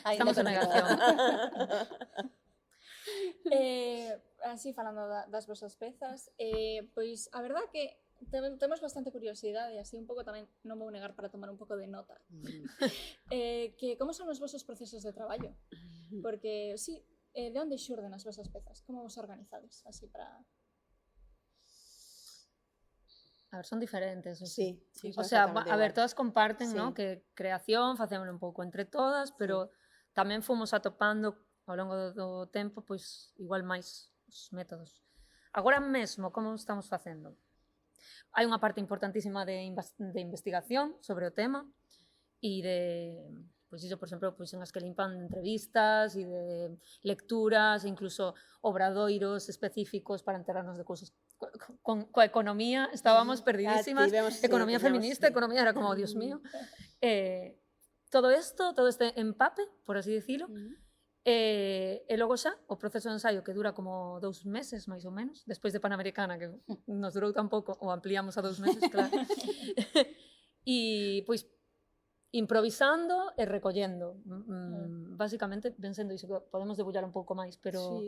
Estamos en negación. Así, falando das vosas pezas, pois a verdad que temos bastante curiosidade, así un pouco tamén, non vou negar para tomar un pouco de nota, que como son os vosos procesos de traballo? Porque, sí, de onde xurden as vosas pezas? Como vos organizades? Así para... A ver, son diferentes. Sí, O sea, a ver, todas comparten, ¿no? Que creación, facémoslo un pouco entre todas, pero tamén fomos atopando ao longo do tempo, pois, igual máis os métodos. Agora mesmo, como estamos facendo? Hai unha parte importantísima de investigación sobre o tema e de, pois iso, por exemplo, pois en as que limpan entrevistas e de lecturas, e incluso obradoiros específicos para enterarnos de cousas. Coa economía estábamos perdidísimas, economía feminista, economía era como, Dios mío. Todo este empape, por así decirlo, e logo xa, o proceso de ensaio que dura como 2 meses, máis ou menos, despois de Panamericana, que nos durou tan pouco, o ampliamos a 2 meses, claro. E, pois, improvisando e recollendo. Básicamente, ben sendo iso, que podemos debullar un pouco máis, pero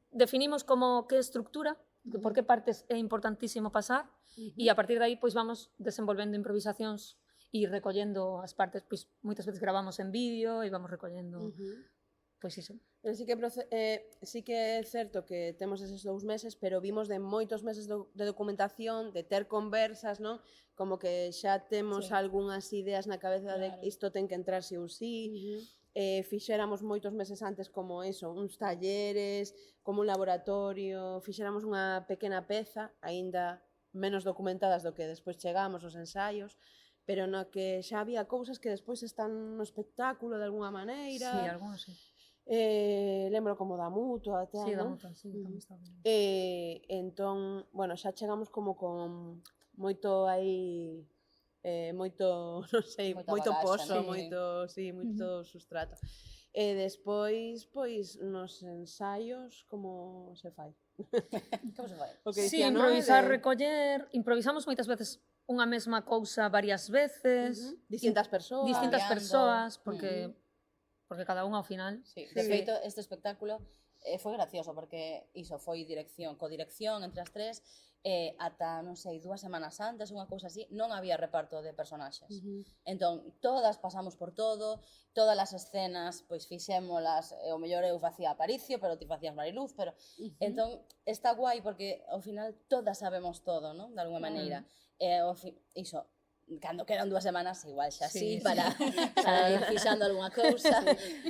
definimos como que estructura, por que partes é importantísimo pasar, e a partir de aí, pois, vamos desenvolvendo improvisacións e recollendo as partes, pois, moitas veces gravamos en vídeo e vamos recollendo... Pois iso. Pero sí que é certo que temos eses 2 meses, pero vimos de moitos meses de documentación, de ter conversas, non? Como que xa temos algunhas ideas na cabeza de isto ten que entrar si ou si. Fixéramos moitos meses antes como eso, uns talleres, como un laboratorio, fixéramos unha pequena peza, aínda menos documentadas do que despois chegamos os ensaios, pero no que xa había cousas que despois están no espectáculo de alguna maneira. Sí, algúns sí. Lembro como da Mutua, tal, sí, da non? Mutua, sí, tamén está ben. Entón, bueno, xa chegamos como con moito aí, moito, non sei, moito pozo, moito sustrato. E despois, pois, nos ensaios, como se fai? Como se fai? Sí, improvisar, recoller, improvisamos moitas veces unha mesma cousa varias veces. Distintas persoas, porque cada unha ao final... Sí, de feito, este espectáculo foi gracioso, porque iso foi codirección entre as tres, ata, non sei, 2 semanas antes, unha cousa así, non había reparto de personaxes. Entón, todas pasamos por todo, todas as escenas, pois fixémolas, o mellor eu facía Aparicio, pero ti facías Mariluz, pero... Entón, está guai, porque ao final todas sabemos todo, non? De alguma maneira. Iso, cando quedan 2 semanas, igual xa sí, para ir fixando algunha cousa,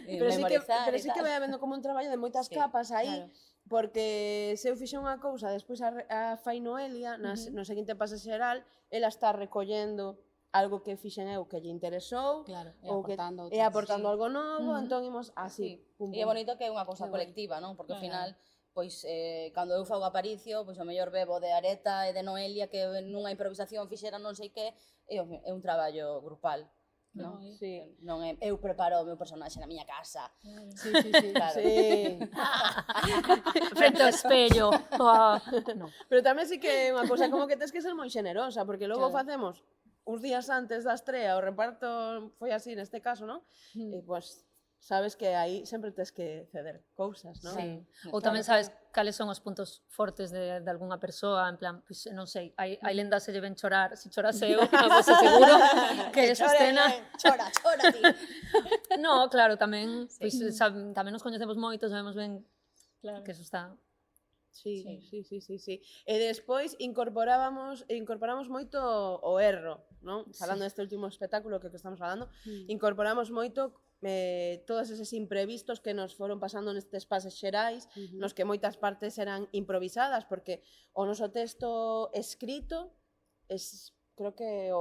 memorizar. Pero sí que vai habendo como un traballo de moitas capas aí, porque se eu fixe unha cousa, despois a fai Noelia, no seguinte pase xeral, ela está recollendo algo que fixen eu que lle interesou, e aportando algo novo, entón imos así. E é bonito que é unha cousa colectiva, non? Porque ao final, pois, cando eu fago Aparicio, pois o mellor bebo de Areta e de Noelia, que nunha improvisación fixera non sei que, é un traballo grupal. Non? Sí. Non é, eu preparo o meu personaxe na miña casa. Claro. Frente ao espello. No. Pero tamén sí que é unha cousa como que tens que ser moi xenerosa, porque logo facemos uns días antes da estrea, o reparto foi así neste caso, non? E pois sabes que aí sempre tes que ceder cousas, non? Sí. Ou tamén sabes cales son os puntos fortes de algunha persoa, en plan, pues, non sei, hai lendas se lle ven chorar, se choras eu, pues, seguro que esa escena... Chora, ti! No, claro, tamén, pues, tamén nos coñecemos moito, sabemos ben que eso está... Sí. E despois incorporamos moito o erro, non? Falando deste último espectáculo que estamos falando, incorporamos moito todos eses imprevistos que nos foron pasando nestes pases xerais, nos que moitas partes eran improvisadas, porque o noso texto escrito creo que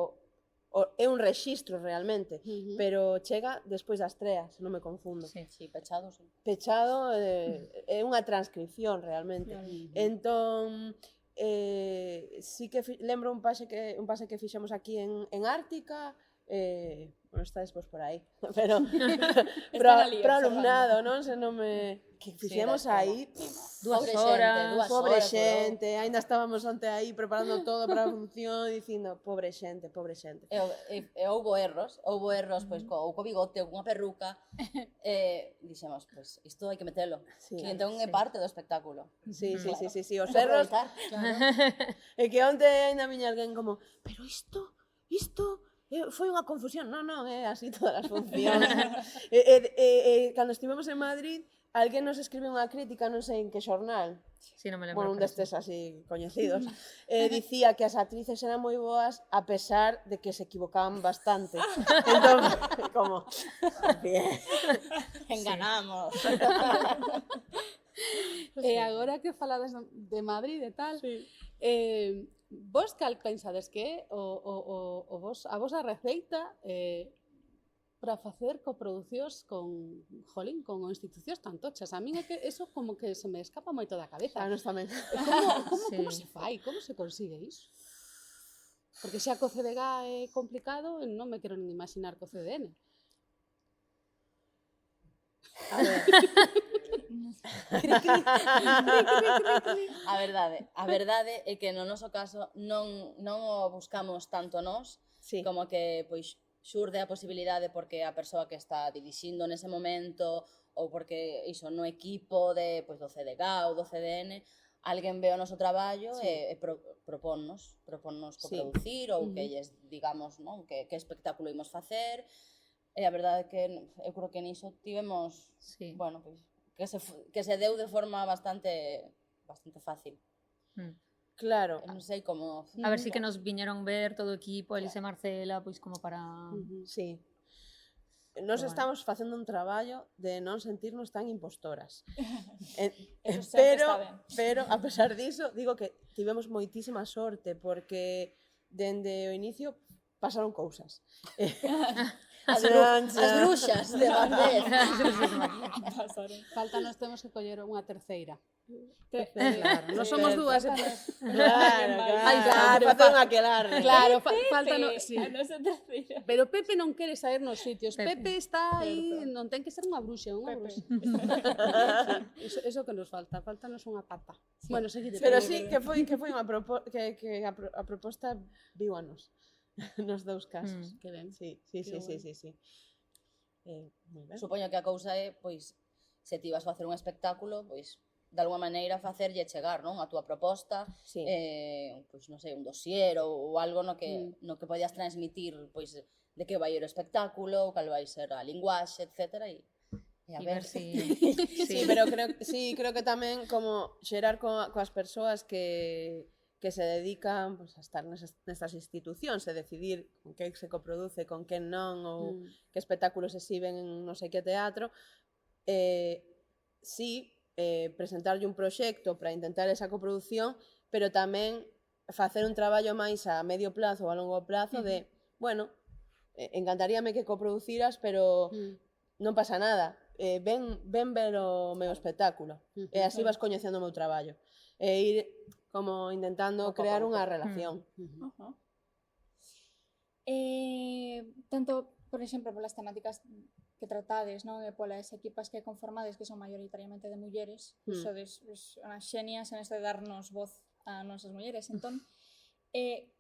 é un rexistro realmente, pero chega despois da estrea, se non me confundo. Sí, pechado, sí. Pechado é unha transcripción realmente. Entón, sí que lembro un pase que fixemos aquí en Ártica, bueno, estáis vos por aí, pero Están ali pro observando. alumnado, non? Se non me... Que fixemos era aí, Pobre horas, pobre horas, xente, aínda estábamos onte aí preparando todo para a función, dicindo, pobre xente, pobre xente. E houbo erros, pois, ou co bigote, ou cunha perruca, dixemos, pois, isto hai que metelo. Sí. E entón é parte do espectáculo. Sí, Claro. os Hai que erros, aproveitar. e que onte aínda viña alguén como, pero isto foi unha confusión. Non, é así todas as funcións. Cando estivemos en Madrid, alguén nos escribe unha crítica, non sei en que xornal, Sí, non me lembro. bueno, un pero sí. destes así coñecidos, dicía que as actrices eran moi boas a pesar de que se equivocaban bastante. Entón, como, bien. Enganamos. E agora que falades de Madrid e tal, vos cal pensades que é a vosa receita para facer coproducións con institucións tan tochas? A min é que eso como que se me escapa moito da cabeza. A nos tamén. Como se fai? Como se consigue iso? Porque xa co CDG é complicado, non me quero nin imaginar co CDN. A ver. A verdade é que no noso caso non o buscamos tanto nós, Sí. como que pois xurde a posibilidade porque a persoa que está dirixindo nese momento ou porque iso no equipo de pois do CDG ou do CDN alguén ve o noso traballo e proponnos coproducir ou que lles digamos, non, que espectáculo imos facer. E a verdade é que eu creo que niso tivemos, Sí. bueno, pois que se deu de forma bastante fácil. Claro. Non sei como... A ver si que nos viñeron ver todo o equipo, Elise e Marcela, pois como para... Sí. Nos Pero bueno. estamos facendo un traballo de non sentirnos tan impostoras. Eso sempre está ben. Pero, a pesar diso, digo que tivemos moitísima sorte porque dende o inicio pasaron cousas. As bruxas de Bandez. Falta nos temos que coller unha terceira. Claro, Non somos dúas. Claro, facer unha aquelarre. Claro, falta sí. A nosa terceira. Pero Pepe non quere sair nos sitios. Pepe. Pepe está aí, non ten que ser unha bruxa, unha Pepe. bruxa. Sí, eso que nos falta, faltanos unha pata. Bueno, seguide. Pero sí, que foi unha a proposta viu a nos. Nos dous casos. Que ben. Sí. Moi ben. Supoño que a cousa é, pois, se ti vas facer un espectáculo, pois, de alguma maneira facerlle chegar, non, a túa proposta, Sí. Pois, non sei, un dossier ou algo no que podías transmitir, pois, de que vai ir o espectáculo, cal vai ser a linguaxe, etc. E a E ver ver si... Sí, pero creo que tamén como xerar coas persoas que se dedican pues, a estar nestas institucións e decidir con que se coproduce, con que non, ou que espectáculos se exhiben en non sei que teatro, sí, presentarlle un proxecto para intentar esa coproducción, pero tamén facer un traballo máis a medio plazo ou a longo plazo de, bueno, encantaríame que coproduciras, pero non pasa nada, ven ver o meu espectáculo, e así vas coñecendo o meu traballo, e ir como intentando Pouco a crear pouco. unha relación. Tanto, por exemplo, polas temáticas que tratades, non? E polas equipas que conformades, que son maioritariamente de mulleres, sodes unhas xenias en este de darnos voz a nosas mulleres. Entón,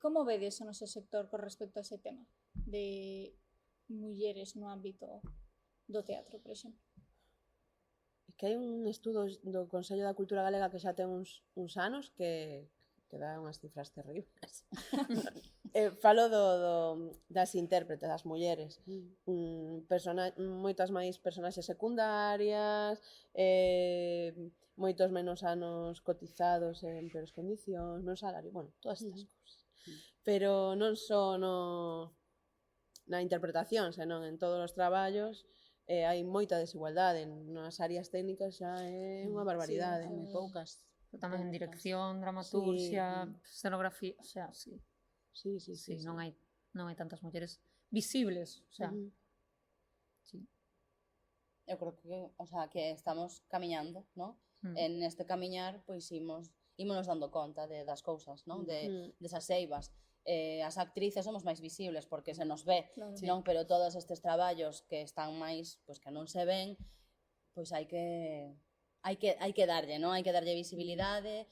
como vedes o noso sector con respecto a ese tema de mulleres no ámbito do teatro, por exemplo? Que hai un estudo do Consello da Cultura Galega que xa ten uns anos que dá unhas cifras terribles. Falo das intérpretes, das mulleres. Moitas máis personaxes secundarias, moitos menos anos cotizados en peores condicións, menos salario, bueno, todas estas cousas. Pero non só na interpretación, senón en todos os traballos, hai moita desigualdade. Nas áreas técnicas xa é unha barbaridade. Sí, moi poucas. Tamén en dirección, dramaturgia, escenografía, o sea, sí. Sí. Non hai tantas mulleres visibles, o sea. Sí. Eu creo que estamos camiñando, non? En este camiñar, pois, ímonos dando conta das cousas, non? Desas eivas. as actrices somos máis visibles porque se nos ve, Claro. non? Pero todos estes traballos que están máis, pois que non se ven, pois hai que darlle, non? Hai que darlle visibilidade,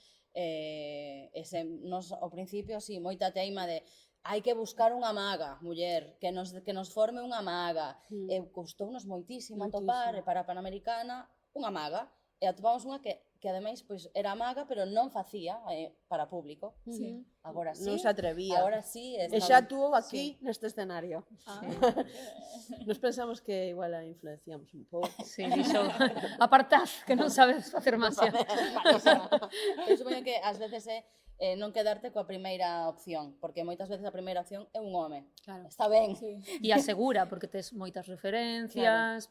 nos ao principio, sí, moita teima de hai que buscar unha maga, muller, que nos forme unha maga. Custounos moitísimo atopar, e para a Panamericana, unha maga. E atopamos unha que ademais pois, era maga, pero non facía para público. Sí. Agora sí. Non se atrevía. Agora sí. E xa tuvo aquí neste escenario. Ah, Nos pensamos que igual a influenciamos un pouco. Sí, dixo, apartad, que non sabes facer magia. Eu supoño que ás veces é non quedarte coa primeira opción, porque moitas veces a primeira opción é un home. Claro. Está ben. sí. E asegura, porque tes moitas referencias,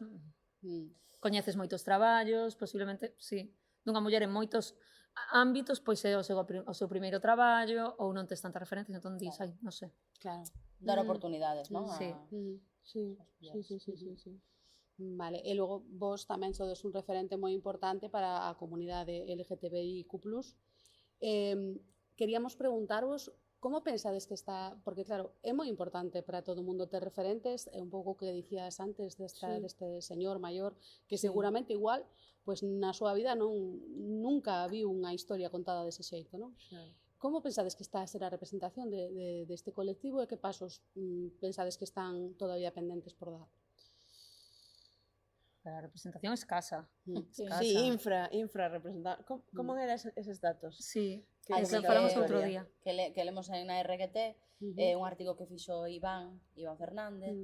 coñeces moitos traballos, posiblemente, sí, dunha muller en moitos ámbitos, pois é o seu primeiro traballo, ou non tes tantas referencias, entón dis, ai, non sei. Claro. Dar oportunidades, non? Sí. Sí, sí. Vale, e logo vos tamén sodes un referente moi importante para a comunidade LGTBIQ+. Queríamos preguntarvos como pensades que está, porque claro, é moi importante para todo o mundo ter referentes, é un pouco o que dicías antes deste señor maior, que seguramente igual, pois na súa vida nunca viu unha historia contada dese xeito, non? Como pensades que está a ser a representación deste colectivo e que pasos pensades que están todavía pendentes por dar? A representación escasa. Sí. Escasa. Sí, infra representar. Como eran eses datos? Sí, Que que Así falamos que- outro día. Que lemos na RGT, un artigo que fixo Iván Fernández,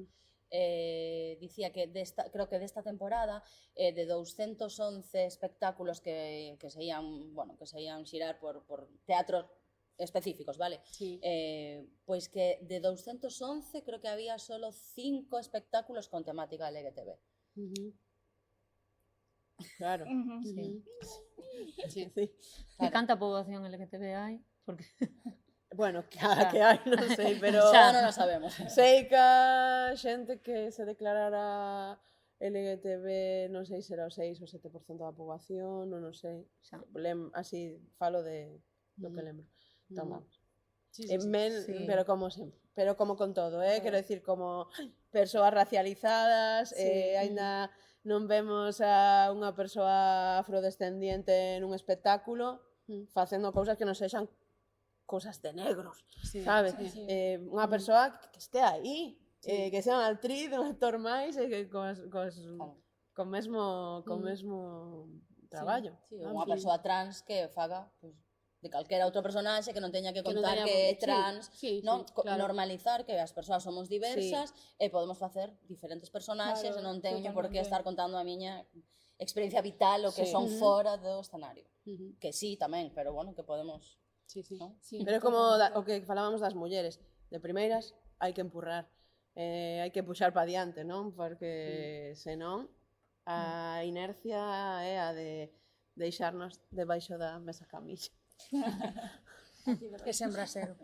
dicía que creo que desta temporada de 211 espectáculos que se ian xirar por teatros específicos, vale? Sí. Pois que de 211 creo que había solo 5 espectáculos con temática LGTB. Claro. Ujú. Sí. Sí. Sí. Que canta poboación LGTB hai? Porque Bueno, que hai, non sei, pero Xa non o sabemos. sei que a xente que se declarara LGTB, non sei se era o 6 ou 7% da poboación, non sei. Xa. Así falo de do que lembro. Entón, vamos. Sí, Sí. Pero como sempre, pero como con todo, quero decir, como persoas racializadas, aínda non vemos a unha persoa afrodescendiente nun espectáculo facendo cousas que non sexan cousas de negros, Sí, sabes? sí. Unha persoa que este aí, que sea unha actriz, un actor máis, que con mesmo traballo. Sí, unha persoa trans que faga pues, de calquera outro personaxe que non teña que contar que é trans, non? Normalizar que as persoas somos diversas e podemos facer diferentes personaxes e non teño por que estar contando a miña experiencia vital o que son fora do escenario. Que sí, tamén, pero bueno, que podemos... Sí, sí. ¿no? Sí. Pero é como o que falábamos das mulleres, de primeiras hai que empurrar, hai que puxar pa diante, non? Porque senón a inercia é a de deixarnos debaixo da mesa camilla. é sen brasero.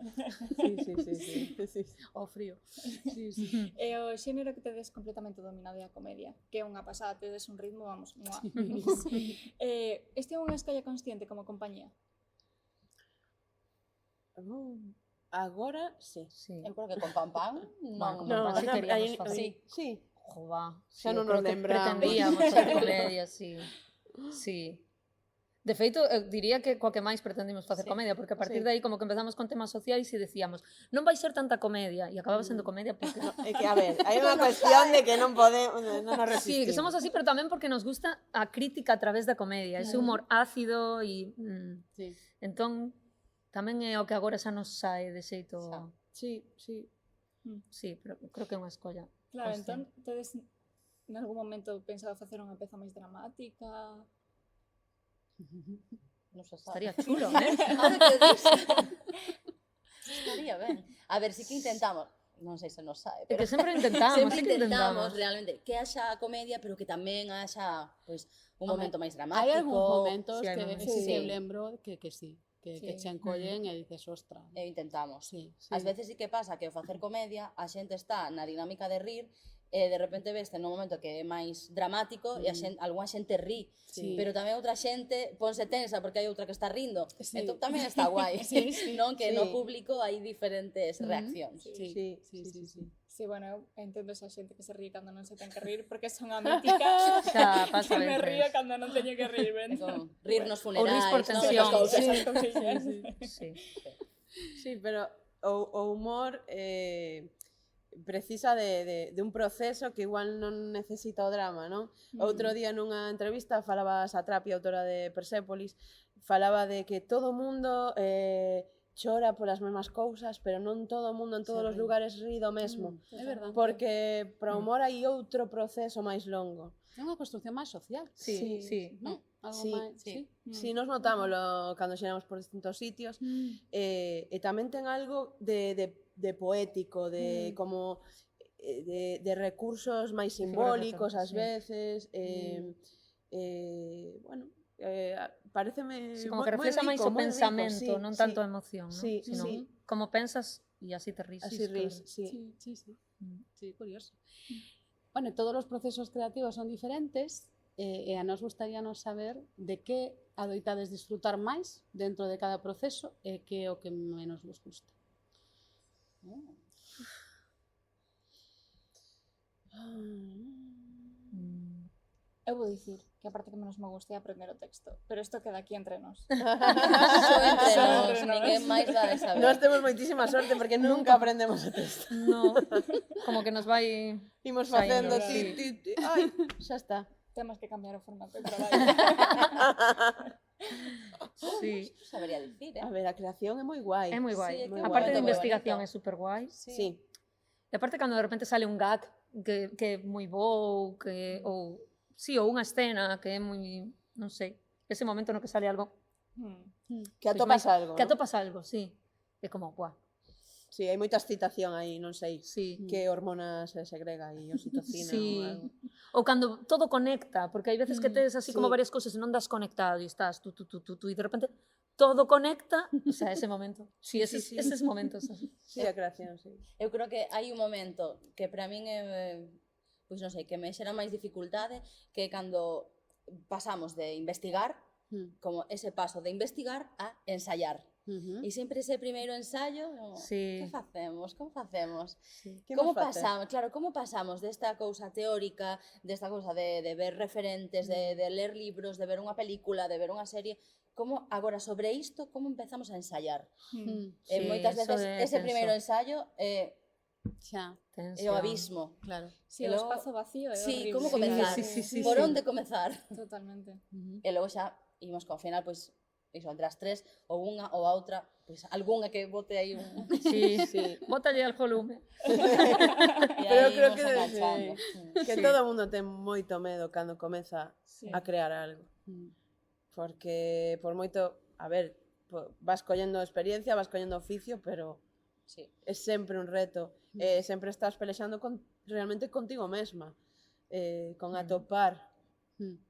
Sí. O frío. Sí, sí. E o xénero que tedes completamente dominado é a comedia, que é unha pasada, tedes un ritmo, vamos, muá. Este é unha escolla consciente como compañía? Agora, sí. Sí. Eu creo que con Pam Pam Bueno, non... con Pam Pam sí queríamos facer. Sí. Sí. Jova, Xa non creo nos que lembramos. pretendíamos ser comedia, sí. Sí. De feito, eu diría que coa que máis pretendimos facer comedia, porque a partir de aí como que empezamos con temas sociais e decíamos, non vai ser tanta comedia, e acababa sendo comedia porque... É que, a ver, hai unha cuestión de que non podemos, non nos Sí, resistimos. que somos así, pero tamén porque nos gusta a crítica a través da comedia, ese humor ácido e... Sí. Entón, tamén é o que agora xa nos sae de xeito... Sí. Sí, pero creo que é unha escolla. Claro, consciente. entón, tedes en algún momento pensado facer unha peza máis dramática? Non se sabe. Estaría chulo, Ahora que o dis. Estaría ben. A ver, si que intentamos, non sei se nos sabe, É pero que sempre intentamos, sempre sí que intentamos realmente que haxa comedia, pero que tamén haxa pois un momento máis dramático. Hai algúns momentos Sí, hai que momentos. sí que Sí. lembro que sí, que che encollen e dices, ostra. E intentamos. Sí. Ás veces sí que pasa que ao facer comedia a xente está na dinámica de rir de repente veste no momento que é máis dramático e algunha xente ri, Sí. pero tamén outra xente ponse tensa porque hai outra que está rindo. Sí. Entón tamén está guai, non? Que Sí. no público hai diferentes reaccións. Sí, sí. Sí, bueno, eu entendo esa xente que se ríe cando non se ten que rir, porque son a mítica Xa, pasa que me veces. río cando non teño que rir, ben? É como rir nos Ou funerais, ris por non? tensión. Esas cousas. Esas cousillas. Sí. Sí, pero o humor precisa de un proceso que igual non necesita o drama, non? Outro día nunha entrevista falaba Satrapi, autora de Persépolis, falaba de que todo o mundo chora polas mesmas cousas, pero non todo o mundo en todos os lugares ri do mesmo. É verdade. Porque para o humor hai outro proceso máis longo. É unha construcción máis social. Sí, sí. ¿No? Algo Sí, máis, sí. Si nos notámoslo cando xeramos por distintos sitios, e tamén ten algo de poético, de como de recursos máis simbólicos ás veces, bueno, pareceme Sí, como que moi reflexa máis o moi rico, pensamento, sí, non sí. tanto a emoción, non? Sí, Sino sí. como pensas e así te ris. Así ris, sí. Sí. Sí, curioso. Bueno, todos os procesos creativos son diferentes e a nos gustaríanos saber de que adoitades disfrutar máis dentro de cada proceso e que é o que menos vos gusta. Eu vou dicir que a parte que menos me gusta é aprender o texto, pero isto queda aquí entre nós. Só entre Só nós, entre nós. ninguén máis vai saber. Nós temos moitísima sorte porque nunca aprendemos o texto. No, como que nos vai... Imos Saindo, facendo sí. ai, xa está. Temos que cambiar o formato de traballo. Sí, Sabería dicir, A ver, a creación é moi guai. é moi guai. Sí, é que A moi parte guai, de moi investigación é bonito. super guai. Sí. E aparte cando de repente sale un gag que é moi bo, ou unha escena que é moi, non sei, ese momento no que sale algo, Que atopas algo, que non? atopas algo, sí. É como, guau, Sí, hai moita excitación aí, non sei sí. que hormona se segrega aí, oxitocina Sí. ou algo. Ou cando todo conecta, porque hai veces que tes así sí. como varias cousas e non das conectado e estás tú, e de repente todo conecta, o sea, ese momento. Sí, eses momentos así. Sí, a creación, sí. Eu creo que hai un momento que para min é, pois non sei, que me xera máis dificultade, que é cando pasamos de investigar, como ese paso de investigar a ensaiar. E sempre ese primeiro ensayo, Sí. que facemos? Como facemos? Que Como nos face? pasamos, claro, como pasamos desta cousa teórica, desta cousa de ver referentes, de ler libros, de ver unha película, de ver unha serie, como agora sobre isto, como empezamos a ensaiar? Sí, Moitas eso veces é ese tenso. primeiro ensayo é Xa, o abismo. claro. Si, E o logo- espazo vacío é Sí, horrible. como comezar? sí, Por sí. onde comezar? Totalmente. E logo xa imos ao final, pois, iso, entre as tres, ou unha ou a outra, pois, algunha que bote aí un... Sí, Sí. bótalle al volume. E Pero aí creo imos que enganchando. Que todo o mundo ten moito medo cando comeza Sí. a crear algo. Porque por moito, a ver, vas collendo experiencia, vas collendo oficio, pero Sí. é sempre un reto. Sempre estás pelexando realmente contigo mesma, con atopar.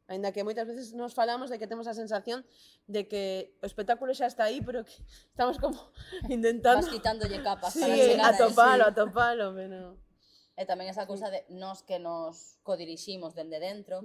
Ainda que moitas veces nos falamos de que temos a sensación de que o espectáculo xa está aí, pero que estamos como intentando Vas quitándolle capas sí, para chegar a atopalo, pero... E tamén esa cousa de nós que nos codiriximos dende dentro,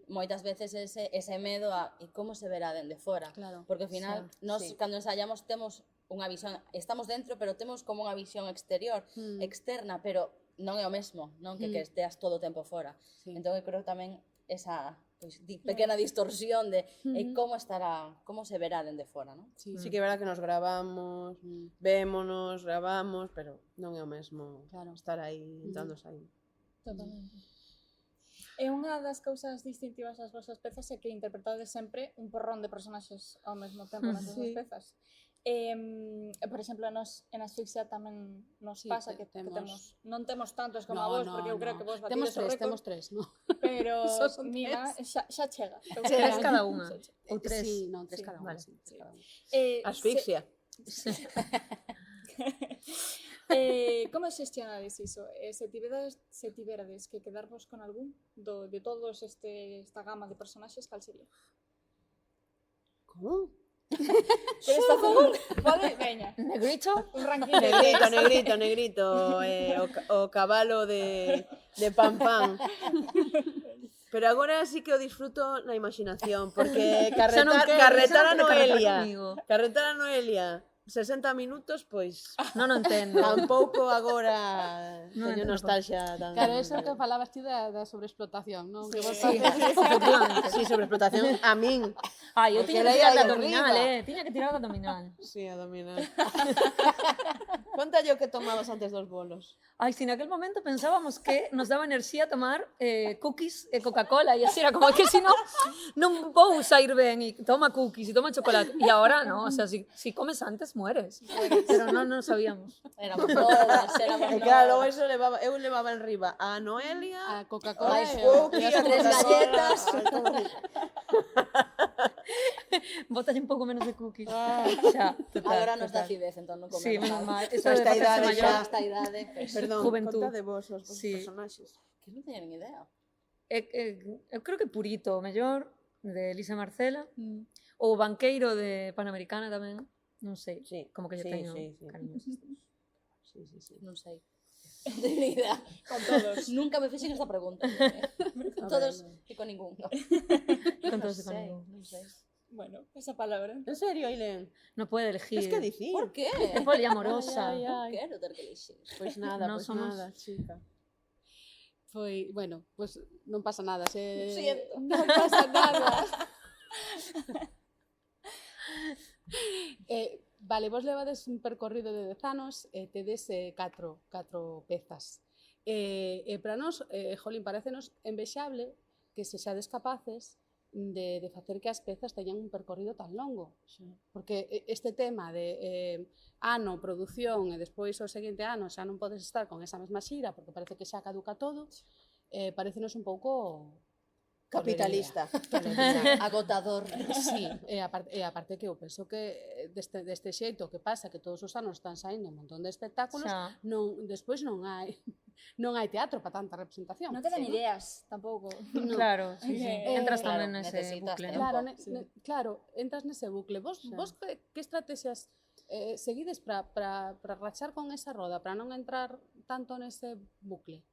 moitas veces ese medo a e como se verá dende fora. Claro. Porque ao final, nós sí. cando ensaiamos temos unha visión, estamos dentro, pero temos como unha visión exterior, externa, pero non é o mesmo, non que esteas todo o tempo fora. Sí. Entón, eu creo tamén esa pois, pequena distorsión de como estará, como se verá dende fora, non? Sí, Sí que é verdad que nos gravamos, vémonos, gravamos, pero non é o mesmo Claro. estar aí, entrándos aí. Totalmente. E unha das cousas distintivas das vosas pezas é que interpretades sempre un porrón de personaxes ao mesmo tempo nas vosas Sí. pezas. Por exemplo, en Asfixia tamén nos Sí, pasa que temos, non temos tantos como a vos, porque eu creo que vos Temos batides o tres, récord, temos tres, non? pero Só son mira, xa chega. Eu Tres creo. cada unha. Ou tres. Sí, non, tres Sí, cada unha. vale. Sí, tres cada unha. Asfixia. Como xestionades iso? Se tiverades que quedarvos con algún de todos esta gama de personaxes, cal sería? Como? Queres facer un? Vale, veña, Negrito, un ranking de Negrito, negrito, negrito. O cabalo de de pan pan. Pero agora sí que o disfruto na imaginación, porque Xa non quero, carretar xa a non quero carretar Noelia, comigo. carretar a Noelia 60 minutos, pois Non o entendo. tampouco agora Non teño entendo. nostalgia tan... Claro, eso que falabas ti da sobreexplotación, non? Que vos Sí, facedes- efectivamente. Sí, sobre explotación a min. Ai, eu Porque tiña que lei tirar aí da abdominal, arriba. Tiña que tirar da abdominal. Sí, a dominar. Conta yo que tomabas antes dos bolos. Ai, si naquel momento pensábamos que nos daba enerxía tomar cookies e Coca-Cola e así era como que si non vou sair ben e toma cookies e toma chocolate e agora no, o sea, si comes antes mueres. Pero non sabíamos. Éramos novas, E claro, eso levaba, eu levaba en riba a Noelia, A Coca-Cola máis e cookies, as tres Coca-Cola, galletas. Bótalle un pouco menos de cookies. Xa, total, Agora nos dá total. acidez, entón non comemos Sí, menos nada. mal. Eso Esta de facerse idade maior. xa. Esta idade, pues, Perdón, Juventud. conta de vos os vosos Sí. personaxes. que non teño nin idea. Eu creo que Purito, o mellor, de Elisa Marcela, ou Banqueiro de Panamericana tamén, non sei, Sí, como que lle sí, teño sí, sí. cariños. Sí, sí, sí. Non sei. Non teño ni idea. Con todos. Nunca me fixen esta pregunta. A Todos ver, e con ningún. No. Con Non todos e con sei, ningún. non sei. Bueno, esa palabra. En serio, Ailén? No puede elegir. Es que dicir. Por qué? É poliamorosa. Ai, ai, ai. Quero ter que elixir. Pois nada, Non pois somos- nada, chica. Foi, bueno, pues non pasa nada, se... Siento. Non pasa nada. Vale, vos levades un percorrido de 10 anos e tedes 4 pezas. Para nós, jolín, parecenos envexable que se xades capaces de facer que as pezas teñan un percorrido tan longo. Porque este tema de ano, produción e despois o seguinte ano xa non podes estar con esa mesma xira porque parece que xa caduca todo, parecenos un pouco Capitalista. Agotador. Sí, e aparte que eu penso que deste xeito que pasa que todos os anos están saindo un montón de espectáculos, Xa. despois non hai non hai teatro para tanta representación. Non te dan ideas, tampouco. No. Claro, sí, sí. Entras Claro, tamén nese necesitas bucle, tempo. ¿no? Claro, Sí. claro, entras nese bucle. Vos que estrategias seguides para rachar con esa roda, para non entrar tanto nese bucle?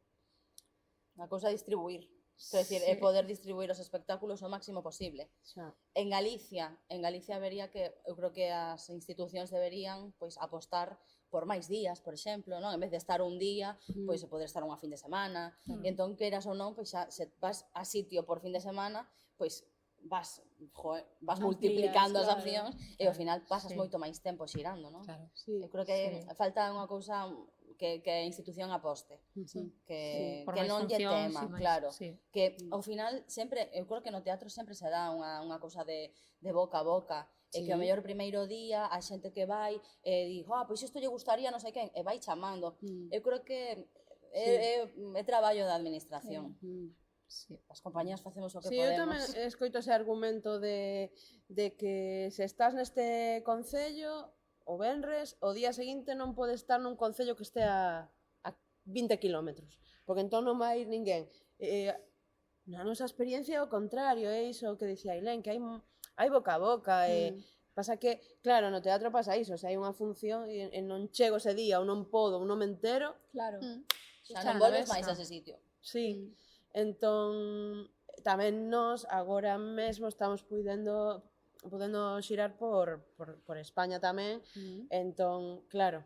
Unha cousa é distribuir. Quero dicir, Sí. é poder distribuir os espectáculos o máximo posible. Xa. En Galicia vería que eu creo que as institucións deberían pois apostar por máis días, por exemplo, non? En vez de estar un día, pois poder estar unha fin de semana. E entón, queras ou non, pois xa, se vas a sitio por fin de semana, pois vas Amplías, multiplicando as claro. opcións e ao final pasas Sí. moito máis tempo xirando, non? Claro. Sí. Eu creo que falta unha cousa que a institución aposte, Sí. que Por máis non lle funcións tema, e máis- claro. sí. Que ao final sempre, eu creo que no teatro sempre se dá unha cousa de boca a boca, e que o Sí. mellor primeiro día a xente que vai di, pois isto lle gustaría non sei quen, e vai chamando. Eu creo que é traballo da administración. Sí. As compañías facemos o que Sí, eu tamén podemos. escoito ese argumento de que se estás neste concello o venres, o día seguinte non podes estar nun concello que este a 20 kilómetros, porque entón non vai ir ninguén. Na nosa experiencia, o contrario, é iso que dicía Ailén, que hai boca a boca, pasa que, claro, no teatro pasa iso, se hai unha función e non chego ese día, ou non podo, ou non me entero, Claro. Xa Xa non non volves ves, máis a no. ese sitio. sí. Entón, tamén nós agora mesmo estamos podendo xirar por España tamén, entón, claro,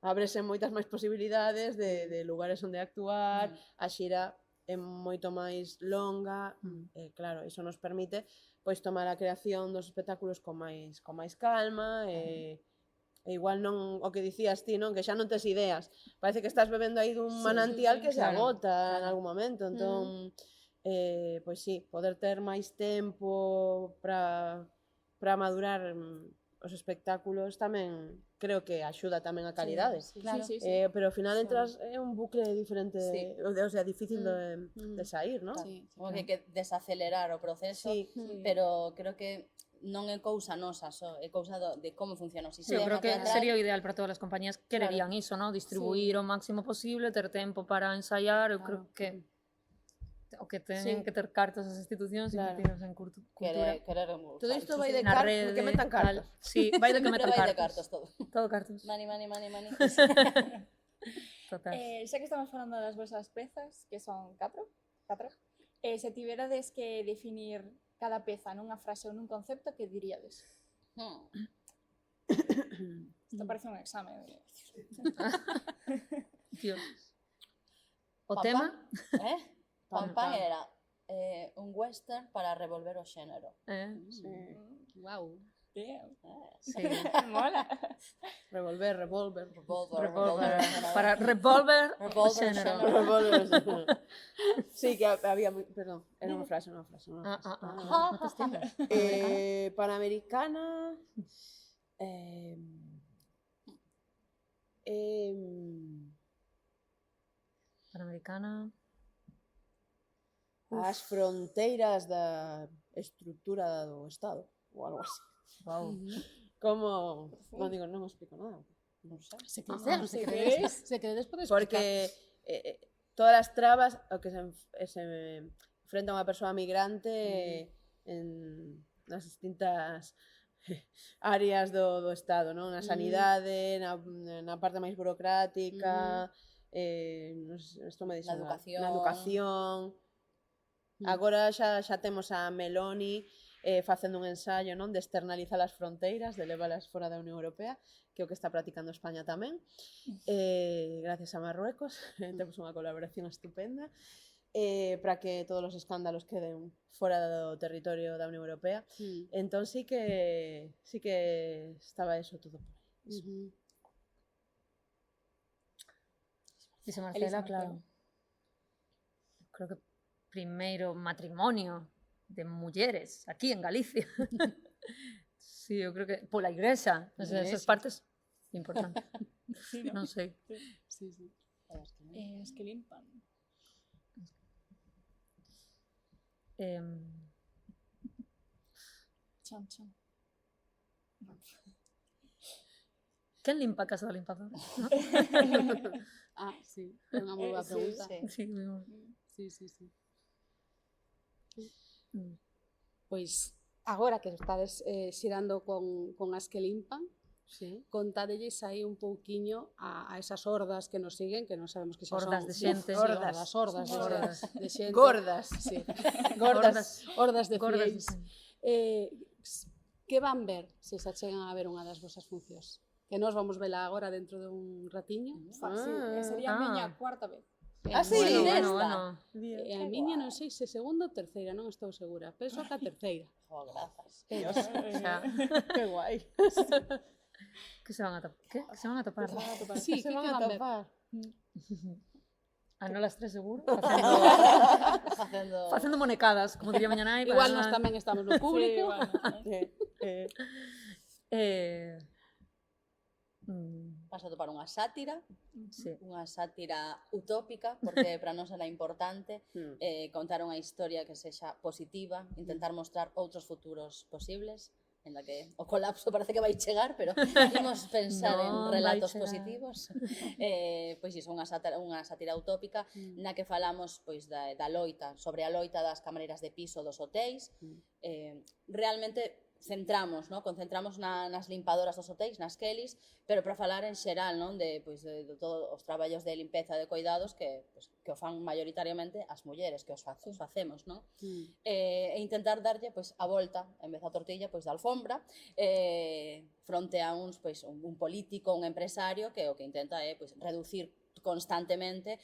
ábrese moitas máis posibilidades de lugares onde actuar, a xira é moito máis longa, e claro, iso nos permite pois tomar a creación dos espectáculos con máis calma e igual non o que dicías ti, non, que xa non tes ideas. Parece que estás bebendo aí dun manantial que se claro, agota en algún momento, entón pois sí, poder ter máis tempo para madurar os espectáculos tamén creo que axuda tamén a calidade. Claro. Sí, sí, sí. Pero ao final entras é un bucle diferente, Sí. o sea, difícil de sair, non? Sí, Como que hai que desacelerar o proceso, Sí. pero creo que non é cousa nosa só, é cousa de como funciona o Sí, sistema eu creo que teatral. sería o ideal para todas as compañías, quererían iso, ¿no? Distribuir o máximo posible, ter tempo para ensaiar, eu creo que o que teñen que ter cartas as institucións Claro. invertirnos en cultura. Querer Todo isto vai de Na cartas, rede, que metan cartas. tal. Sí, vai de que Sempre metan vai de cartas. cartas todo. Todo cartas. Mani. Total. Xa que estamos falando das vosas pezas, que son 4, se tiverades que definir cada peza nunha frase ou nun concepto, que diríades? Isto parece un exame. Dios. O Pam, tema? Pam Pam era un western para revolver o xénero. Wow. Sí. Mola. Revolver. Revolver. Para revolver o Revolver xénero. Revolver. Sí, que había... Perdón, era unha frase. No tes tiempo. Panamericana... Panamericana. as fronteiras da estrutura do Estado, ou algo así. Wow. Como... Non digo, non explico nada. Non sei. Se se queredes, se queredes podes Porque todas as trabas ao que se enfrenta unha persoa migrante nas distintas áreas do Estado, non? Na sanidade, na parte máis burocrática, na educación. Agora xa temos a Meloni facendo un ensaio, non, de externalizar as fronteiras, de leválas fora da Unión Europea, que é o que está practicando España tamén, gracias a Marruecos, temos unha colaboración estupenda, para que todos os escándalos queden fora do territorio da Unión Europea. Entón sí que estaba eso todo por aí. Dice Marcela, claro. Creo que primeiro matrimonio de mulleres aquí en Galicia. Sí, eu creo que pola igrexa, esas partes importantes. Sí, Non sei. Sí, sí. Es que limpan. Chan, chan. Quen limpa a casa da limpadora? ¿No? Sí, é unha moi boa pregunta. Sí, Sí. Pois agora que estades xirando con as que limpan, contádelles aí un pouquiño a esas hordas que nos siguen, que non sabemos que xa son... Hordas de xente. Hordas de xente. Gordas. Sí. Hordas Hordas de de fieis. xente. Que van ver se se achegan a ver unha das vosas funcións? Que nós vamos vela agora dentro de un ratiño. Sí, sería a miña cuarta vez. Sí, Bueno. E a miña non sei se segunda ou terceira, non estou segura. Penso que a terceira. Grazas. Xa. Que guai. Que se van a topar? Que se van a topar? Sí, que van ver? A no las tres seguro. Facendo... Facendo monecadas, como diría mañana. Igual nós tamén estamos no público. Vas a topar unha sátira, Sí. unha sátira utópica, porque para nós era importante contar unha historia que sexa positiva, intentar mostrar outros futuros posibles, en la que o colapso parece que vai chegar, pero imos pensar en relatos positivos. Pois iso, unha sátira utópica na que falamos pois da loita, sobre a loita das camareiras de piso dos hotéis. Realmente concentramos nas limpadoras dos hotéis, nas Kellys, pero para falar en xeral, non, de todos os traballos de limpeza e de cuidados que o fan maioritariamente as mulleres, que os facemos, non? E intentar darlle a volta, en vez da tortilla, da alfombra, fronte a un político, un empresario, que o que intenta é reducir constantemente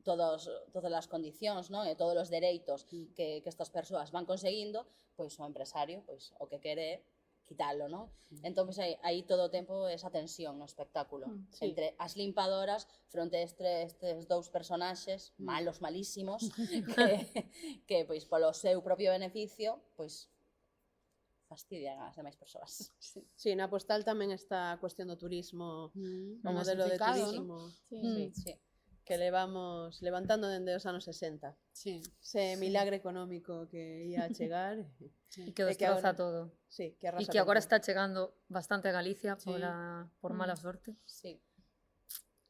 todas as condicións, non? E todos os dereitos que estas persoas van conseguindo, o empresario o que quere é quitalo, non? Entón, aí todo o tempo esa tensión no espectáculo entre as limpadoras fronte a estes dous personaxes malísimos que polo seu propio beneficio fastidian as demais persoas. Sí, na postal tamén está a cuestión do turismo, o modelo de turismo. Sí. Que levamos levantando dende os anos 60. Ese milagre económico que ia a chegar. E que destroza todo. Sí, que arrasa. E que agora está chegando bastante a Galicia por mala sorte. Sí.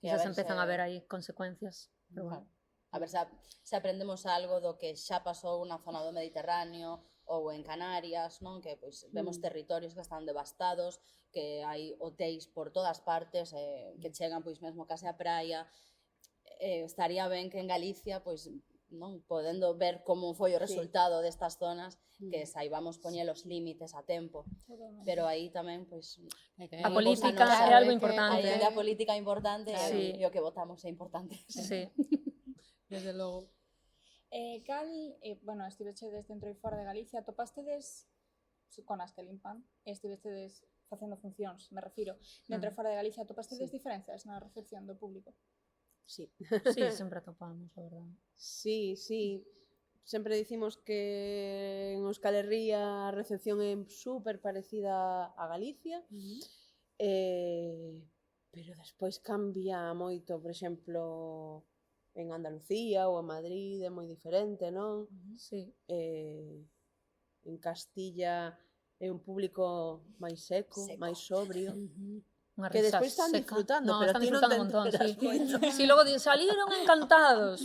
E xa se empezan a ver aí consecuencias. Pero bueno. A ver se aprendemos algo do que xa pasou na zona do Mediterráneo ou en Canarias, non? Que pois vemos territorios que están devastados, que hai hotéis por todas partes, que chegan pois mesmo case á praia. Estaría ben que en Galicia, pois, non, podendo ver como foi o resultado destas zonas, que saibamos poñer os límites a tempo. Pero aí tamén, pois, A política é algo importante. aí a política é importante Sí. e o que votamos é importante. Sí. Desde logo. Bueno, estivechedes dentro e fora de Galicia, topastedes con as que limpan, estivechedes facendo funcións, me refiro, dentro e fora de Galicia, topastedes diferenzas na recepción do público? Sí. Sí, sempre atopamos, a verdade. Sí, sí. Sempre dicimos que en Euskal Herria a recepción é super parecida a Galicia, pero despois cambia moito, por exemplo, en Andalucía ou en Madrid é moi diferente, non? Sí. En Castilla é un público máis seco, máis sobrio. Unha Que risa despois están seca. disfrutando, No, pero están ti non disfrutando te un montón, enteras sí. moito. Sí, logo salieron encantados.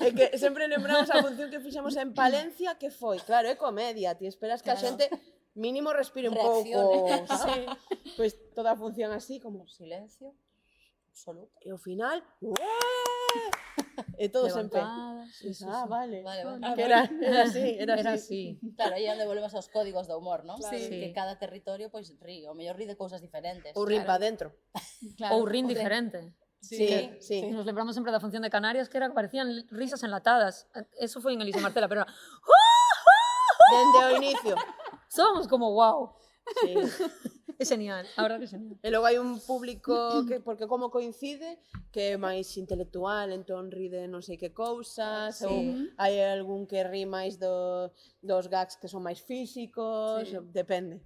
É que sempre lembramos a función que fixemos en Palencia, que foi, claro, é comedia, ti esperas que a xente mínimo respire un pouco, Reaccione. sabes? Pois toda a función así, como Silencio absoluto. e ao final, e todos en pé. Levantadas, sí, sí, Ah, sí. vale. Vale. Que era así, Era así. Claro, aí é onde volvemos aos códigos do humor, non? Claro. Sí. Que cada territorio, pois, rí, o mellor rí de cousas diferentes. Ou rin pa dentro. Ou rin diferente. Sí, sí. Nos lembramos sempre da función de Canarias, que era que parecían risas enlatadas. Eso foi en Elisa Marcela, pero era, Dende o inicio. somos como wow. Sí. É genial, a verdade que é genial. E logo hai un público que, porque como coincide, que é máis intelectual, entón ri de non sei que cousas, Sí. ou hai algún que ri máis dos gags que son máis físicos, depende.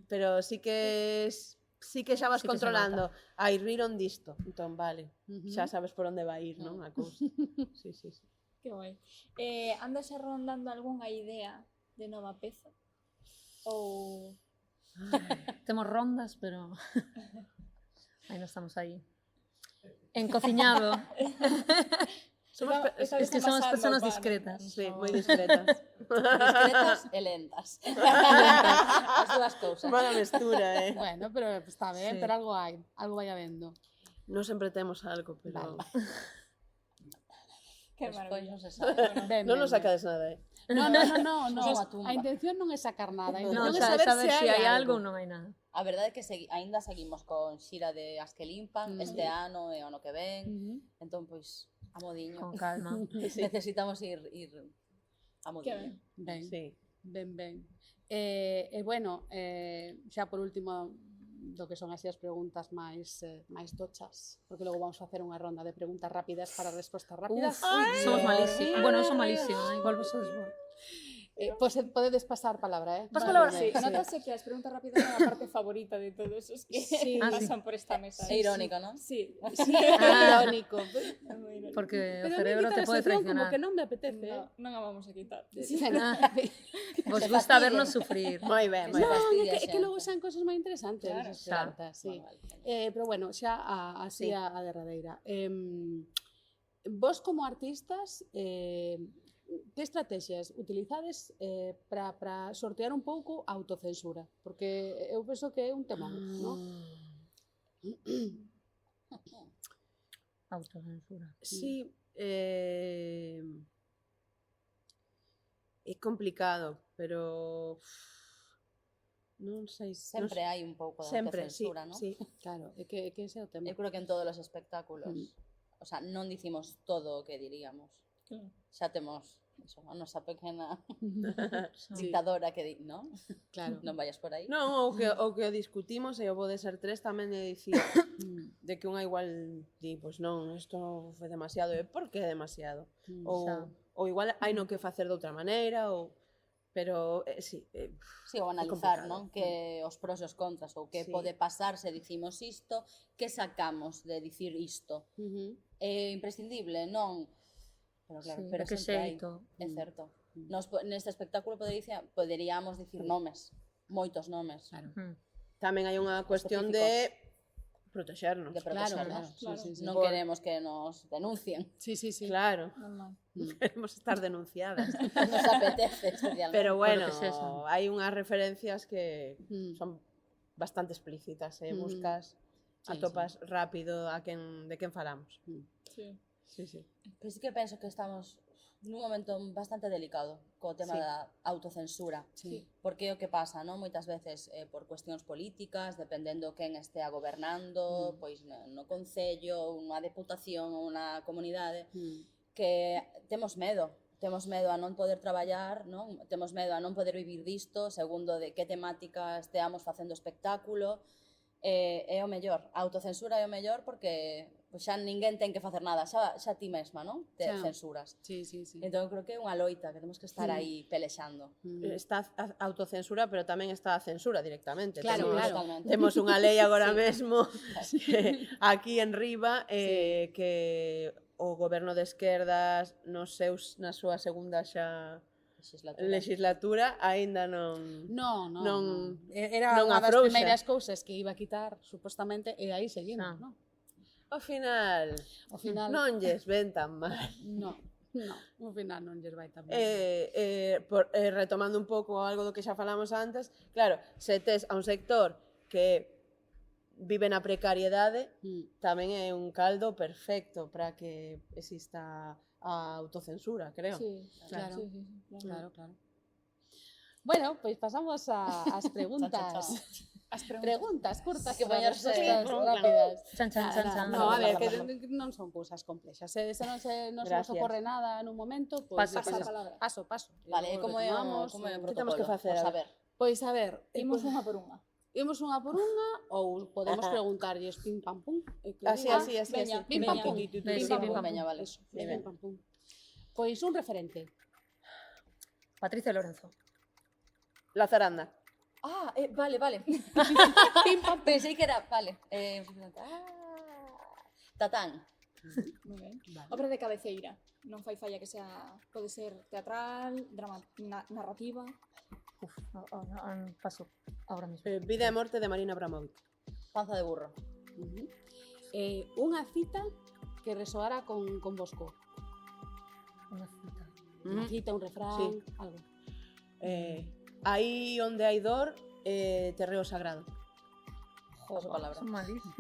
Pero sí que xa vas Sí que se controlando. Ai, riron disto, entón vale, xa sabes por onde vai ir, non, a cousa. Sí, sí, sí. Que guai. Andas rondando algunha idea de nova peza? Ou... Temos rondas, pero aí non estamos aí. Encociñado. Es que somos personas discretas. Sí, moi discretas. Discretas e lentas. As dúas cousas. Mala mestura, Bueno, pero está ben, Sí. pero algo hai, algo vai habendo. Non sempre temos algo, pero Que Despois maravilla. non se sabe. Ben, non ben, nos ben. sacades nada, No. Son a tumba. A intención non é sacar nada, a No, intención é saber saber si hai algo algo. ou non hai nada. A verdade é que aínda seguimos con xira de As que limpan este ano e o ano que ven. Entón, pois, a modiño. Con calma. Necesitamos ir a Que modiño. ben. Ben, sí. ben. Bueno, xa por último, do que son así as preguntas máis tochas, porque logo vamos a facer unha ronda de preguntas rápidas para respostas rápidas. Somos malísimos. Bueno, eu son malísima, igual vos sois bo. Podedes pasar palabra, Pas palabra. Sí, Sí. notase que as preguntas rápidas son a parte favorita de todos os que Sí. pasan por esta mesa. É irónico, non? Sí. Sí, irónico. É moi irónico. Porque o Pero cerebro te pode como traicionar. que non me apetece. No, non a vamos a quitar. Vos Se gusta fastidia. vernos sufrir. Moi ben, moi Se ben. fastidia É que xente. logo sean cosas moi interesantes. Claro. esas Xa. preguntas, sí. Bueno, vale. Pero bueno, xa así Sí. a derradeira. Vos como artistas, que estrategias utilizades para sortear un pouco a autocensura? Porque eu penso que é un temón, non? Autocensura. Sí, é complicado, pero non sei. Sempre hai un pouco de sempre, sí, autocensura, non? sí. Claro, é que ese é o tema. Eu creo que en todos os espectáculos, o sea, non dicimos todo o que diríamos. Claro. Xa temos eso, a nosa pequena Sí, dictadora que di, non? claro. Non vayas por aí. Non, o que discutimos e o bo de ser tres tamén é dicir de que unha igual di, pois non, isto foi demasiado, e por que é demasiado? Xa. Ou igual hai no que facer de outra maneira, pero sí, Sí, ou analizar, complicado. non? Que os pros e os contras, ou que Sí. pode pasar se dicimos isto, que sacamos de dicir isto. É imprescindible, non? Pero claro, Sí, pero de que sempre hai. xeito. É certo. Neste espectáculo poderíamos dicir nomes, moitos nomes. Claro. Mm. tamén hai unha cuestión de Protexernos. de protegernos. claro, sí, sí. Non queremos que nos denuncien. Sí, sí, sí. Claro, Normal. queremos estar denunciadas. Nos apetece especialmente. Pero bueno, que sexan. hai unhas referencias que Mm. son bastante explícitas, Mm. buscas, Sí, atopas rápido de quen falamos. Sí. Sí, sí. Pero sí que penso que estamos nun momento bastante delicado co tema Sí. da autocensura. Sí. Porque o que pasa, non? Moitas veces por cuestións políticas, dependendo quen estea gobernando, pois no concello, unha deputación ou unha comunidade, Mm. que temos medo a non poder traballar, non? Temos medo a non poder vivir disto, segundo de que temática esteamos facendo espectáculo, é o mellor, a autocensura é o mellor porque pois xa ninguén ten que facer nada, xa ti mesma, non? Te Xa. censuras. Sí, sí, sí. Entón creo que é unha loita que temos que estar aí pelexando. Mm. Está a autocensura, pero tamén está a censura directamente. Claro, temos, claro. Totalmente. Temos unha lei agora mesmo aquí en riba que o goberno de esquerdas na súa segunda legislatura aínda non... No, no, Non- non. Era non unha das afrouxa. primeiras cousas que iba a quitar, supostamente, e aí seguimos, Ah. non? Ao final, Ao final, non lles ven tan mal. no, ao final non lles vai tan ben. Retomando un pouco algo do que xa falamos antes, claro, se tes a un sector que vive na precariedade, tamén é un caldo perfecto para que exista a autocensura, creo. Sí, Claro. Sí, sí, sí, Claro, claro. Bueno, pois pasamos ás preguntas. As Preguntas curtas Que que poñerse- respostas rápidas. Chan, chan, chan, chan. No, a ver, que non son cousas complexas. Se non se nos Gracias. ocorre nada nun momento, pois Paso, Pasa a paso, palabra. paso. Vale, E como é retomamos, o que temos que protocolo? facer? Por saber. Pois a ver, Imos unha por unha. imos unha por unha ou podemos preguntarlles pim pam pum. E que Así, digan, así, así, veña, así. Pim pam veña. pum. Sí, pim, pim, pam, veña, vale. Eso, Sí, pim pam pum. Pois un referente. Patricia Lorenzo. La zaranda. Ah, vale, vale. Pim pam. Pensei que era, vale. Tatán. Moi ben. Vale. Obra de cabeceira. Non fai falla que sea, pode ser teatral, narrativa. Paso ahora mismo. Vida e morte de Marina Abramovic. Panza de burro. Unha cita que resoara con Bosco. Una cita. Unha cita, un refrán, Sí. algo. Aí onde hai dor, terreo sagrado. Paso palabra. Son malísimo.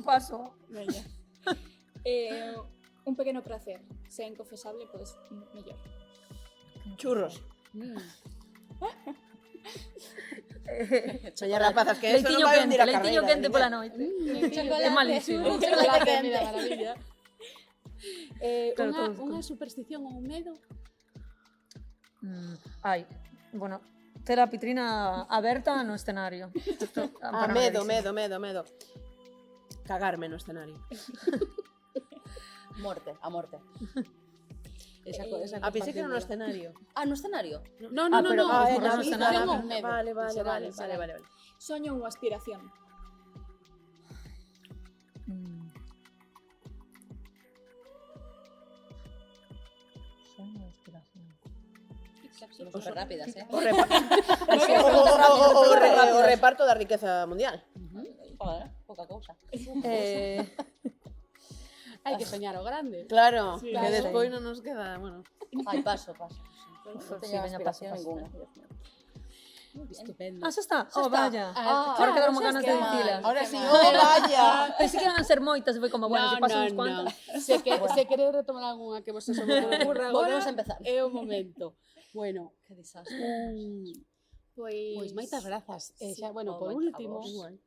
Paso. Veña. Un pequeno placer. Se é inconfesable, podes mellor. Churros. Eh, Señor rapazas, que eso non Leitiño vai quente, hundir a leitiño carreira. quente pola noite. Chocolate, É malísimo. chocolate quente. Mira, maravilla. Claro, todos Unha superstición ou un medo? Ai, bueno, ter a vitrina aberta no escenario. Isto, para Medo. maravilla. Cagarme no escenario. Morte, a morte. Esa A pensei que era no escenario. Ah, no escenario? No, pero no, en na la vida. superstición ou un medo. Vale. Literal. Soño ou aspiración. Sueño de inspiración. Súper rápidas, O reparto da riqueza mundial. Joder, poca cousa. Hai que soñar o grande. Claro, Sí, que claro. despois non nos queda, bueno. Ai, paso. Non Sí, teño veña, aspiración paso. ninguna. Estupendo. Ah, xa está. Xa Oh, está. vaya. Ah, Ahora quedaron xa ganas está. de dicilas. Ahora Qué sí, mal. oh, vaya. Pensei que iban a ser moitas e foi como, bueno, se paso uns cuantas. Se queredes retomar algunha que vos se ocurra agora, Volvemos a empezar. é o momento. Bueno, Que desastre. pois moitas grazas. Sí, Bueno, por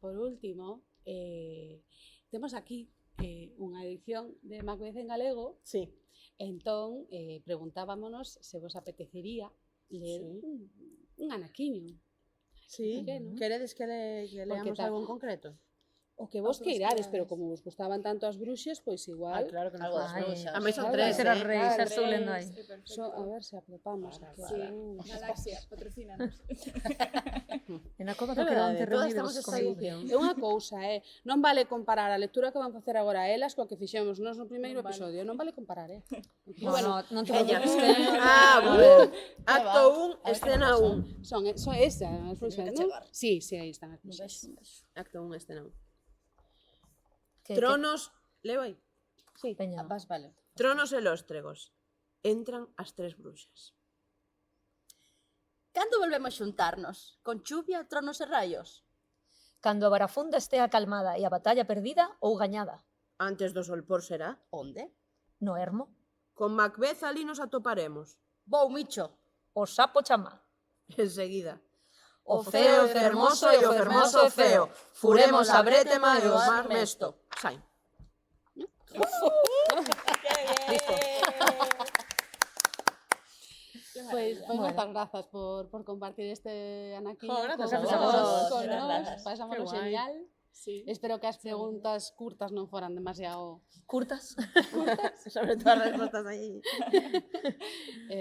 por último, temos aquí unha edición de Macbeth en galego. Sí. Entón, preguntábamonos se vos apetecería ler un anaquiño. Sí. Por que non? Queredes que leamos tal- algo en concreto? O que vos As dúas queirades, pero cidades. como vos gustaban tanto as bruxas, pois igual. claro que Algo das Ai, bruxas. A mí son Claro, tres, Será eh. rei, xa estou lendo aí. A ver se apropamos aquí. Sí, Galaxia, patrocínanos. En a cova É do quedou verdade, ante todas reunidos temos esta con edición. É unha cousa, non vale comparar a lectura que van facer agora elas coa que fixemos nós no primeiro Non vale. episodio, non vale comparar, Bueno, non te Veña. preocupes. Bueno. Acto va. 1, A ver escena como 1. Son esas, as bruxas, que non? chegar. Sí, aí están as Un bruxas. beijo. Acto 1, escena 1. Tronos... Leo aí. Sí. Veña. Vas, vale. Tronos e lóstregos. Entran as 3 bruxas. Cando volvemos xuntarnos? Con chuvia, tronos e raios? Cando a barafunda estea calmada e a batalla perdida ou gañada. Antes do solpor será. Onde? No ermo. Con Macbeth ali nos atoparemos. Vou, Micho. O sapo chamá. Enseguida. O ceo é fermoso e o fermoso o ceo. Furemos a bretema e o mar mesto. Sain. Pues Bueno. moitas grazas por compartir este anaquiño Gracias con a vos. con Muchas nós. gracias. Pasámoslo Qué guai. genial. Sí. Espero que as preguntas curtas non foran demasiado... Curtas. Sobre todo as respostas aí.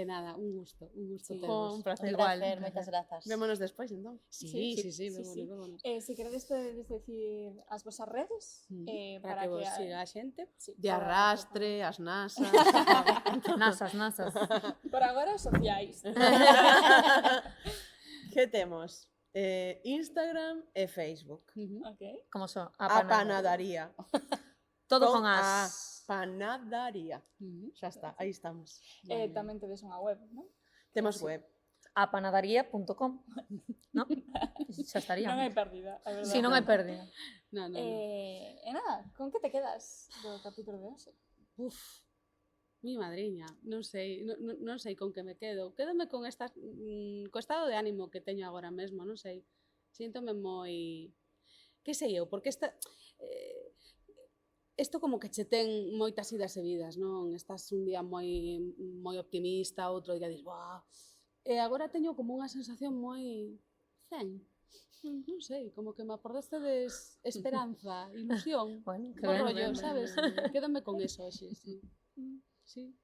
Nada, un gusto Sí. tervos. Un placer. Un placer, moitas grazas. Vémonos despois, entón. Sí, Sí, vémonos. Si queredes podedes decir as vosas redes Para que vos siga a xente. Sí, De por- arrastre, as nasas. Nasas. Por agora, sociais. Que temos? Instagram e Facebook. Ok. Como son? A panadaría. Todo Con con as. Panadaría. Xa está, aí estamos. Tamén tedes unha web, non? Temos web. Apanadaría.com. ¿No? Xa estaría. Non hai pérdida, a verdade. Si, non hai pérdida. No. E nada, con que te quedas do capítulo de hoxe? Uf, mi madriña, non sei con que me quedo. Quédome con esta co estado de ánimo que teño agora mesmo, non sei. Síntome moi que sei eu, porque isto como que che ten moitas idas e vidas, non? Estás un día moi optimista, outro día dis, "Buah". E agora teño como unha sensación moi zen. Non sei, como que me aportastedes esperanza, ilusión. Bueno, que Bo ben, rollo, ben, ben. sabes? Quédame con eso hoxe, sí. Sí.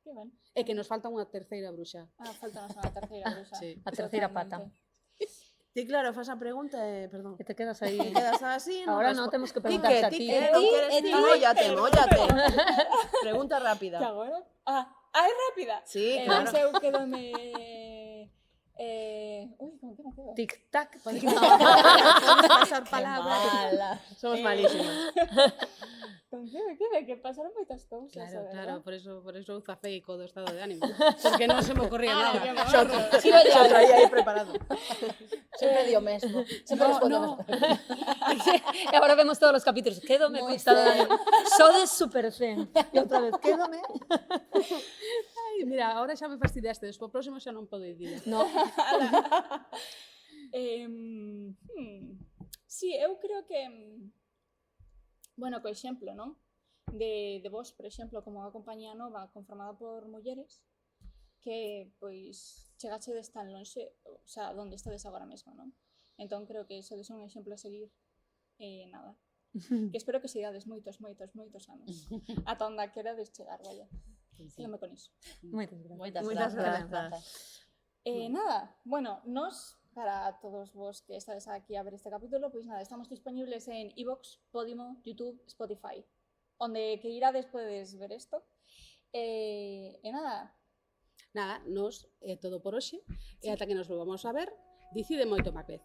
Que ben. É que nos falta unha terceira bruxa. Faltanos unha terceira bruxa. Sí. A terceira pata. Totalmente. Ti, claro, fas a pregunta e... Perdón. Que te quedas aí. Te quedas así, Ahora no temos que preguntar a ti. Móllate. Pregunta rápida. Que agora? É rápida? Sí, Pois claro. eu quedome... Ui, como que me quedo? Tic-tac. Pasar Que palabras. mala. Somos malísimas. Con que me quede? Que pasaron moitas cousas, Claro, por eso eu zafei co do estado de ánimo. Porque non se me ocorría nada. que Xa morro. traía aí preparado. Sempre di o mesmo. Sempre respondo o mesmo. E agora vemos todos os capítulos. Quédome Moi con estado de ánimo. Sodes super zen. E outra vez, quédome. Ai, mira, ahora xa me fastidiaste, despois próximo xa non podo dicir. No. Sí, eu creo que... Bueno, co exemplo, non? De vos, por exemplo, como unha compañía nova conformada por mulleres que, pois, chegachedes tan lonxe, o sea, onde estades agora mesmo, non? Entón, creo que sodes un exemplo a seguir nada. Que espero que sigades moitos anos. Ata onde querades chegar, vaya. Quédame con iso. Moitas gracias. Moitas Moitas grazas. grazas. Nada, bueno, nos, para todos vos que estades aquí a ver este capítulo, pois nada, estamos disponibles en iVoox, Podimo, YouTube, Spotify. Onde que irades podedes ver isto. Nada, Nada, nos é todo por hoxe. E ata que nos volvamos a ver, dicide moito Macbeth.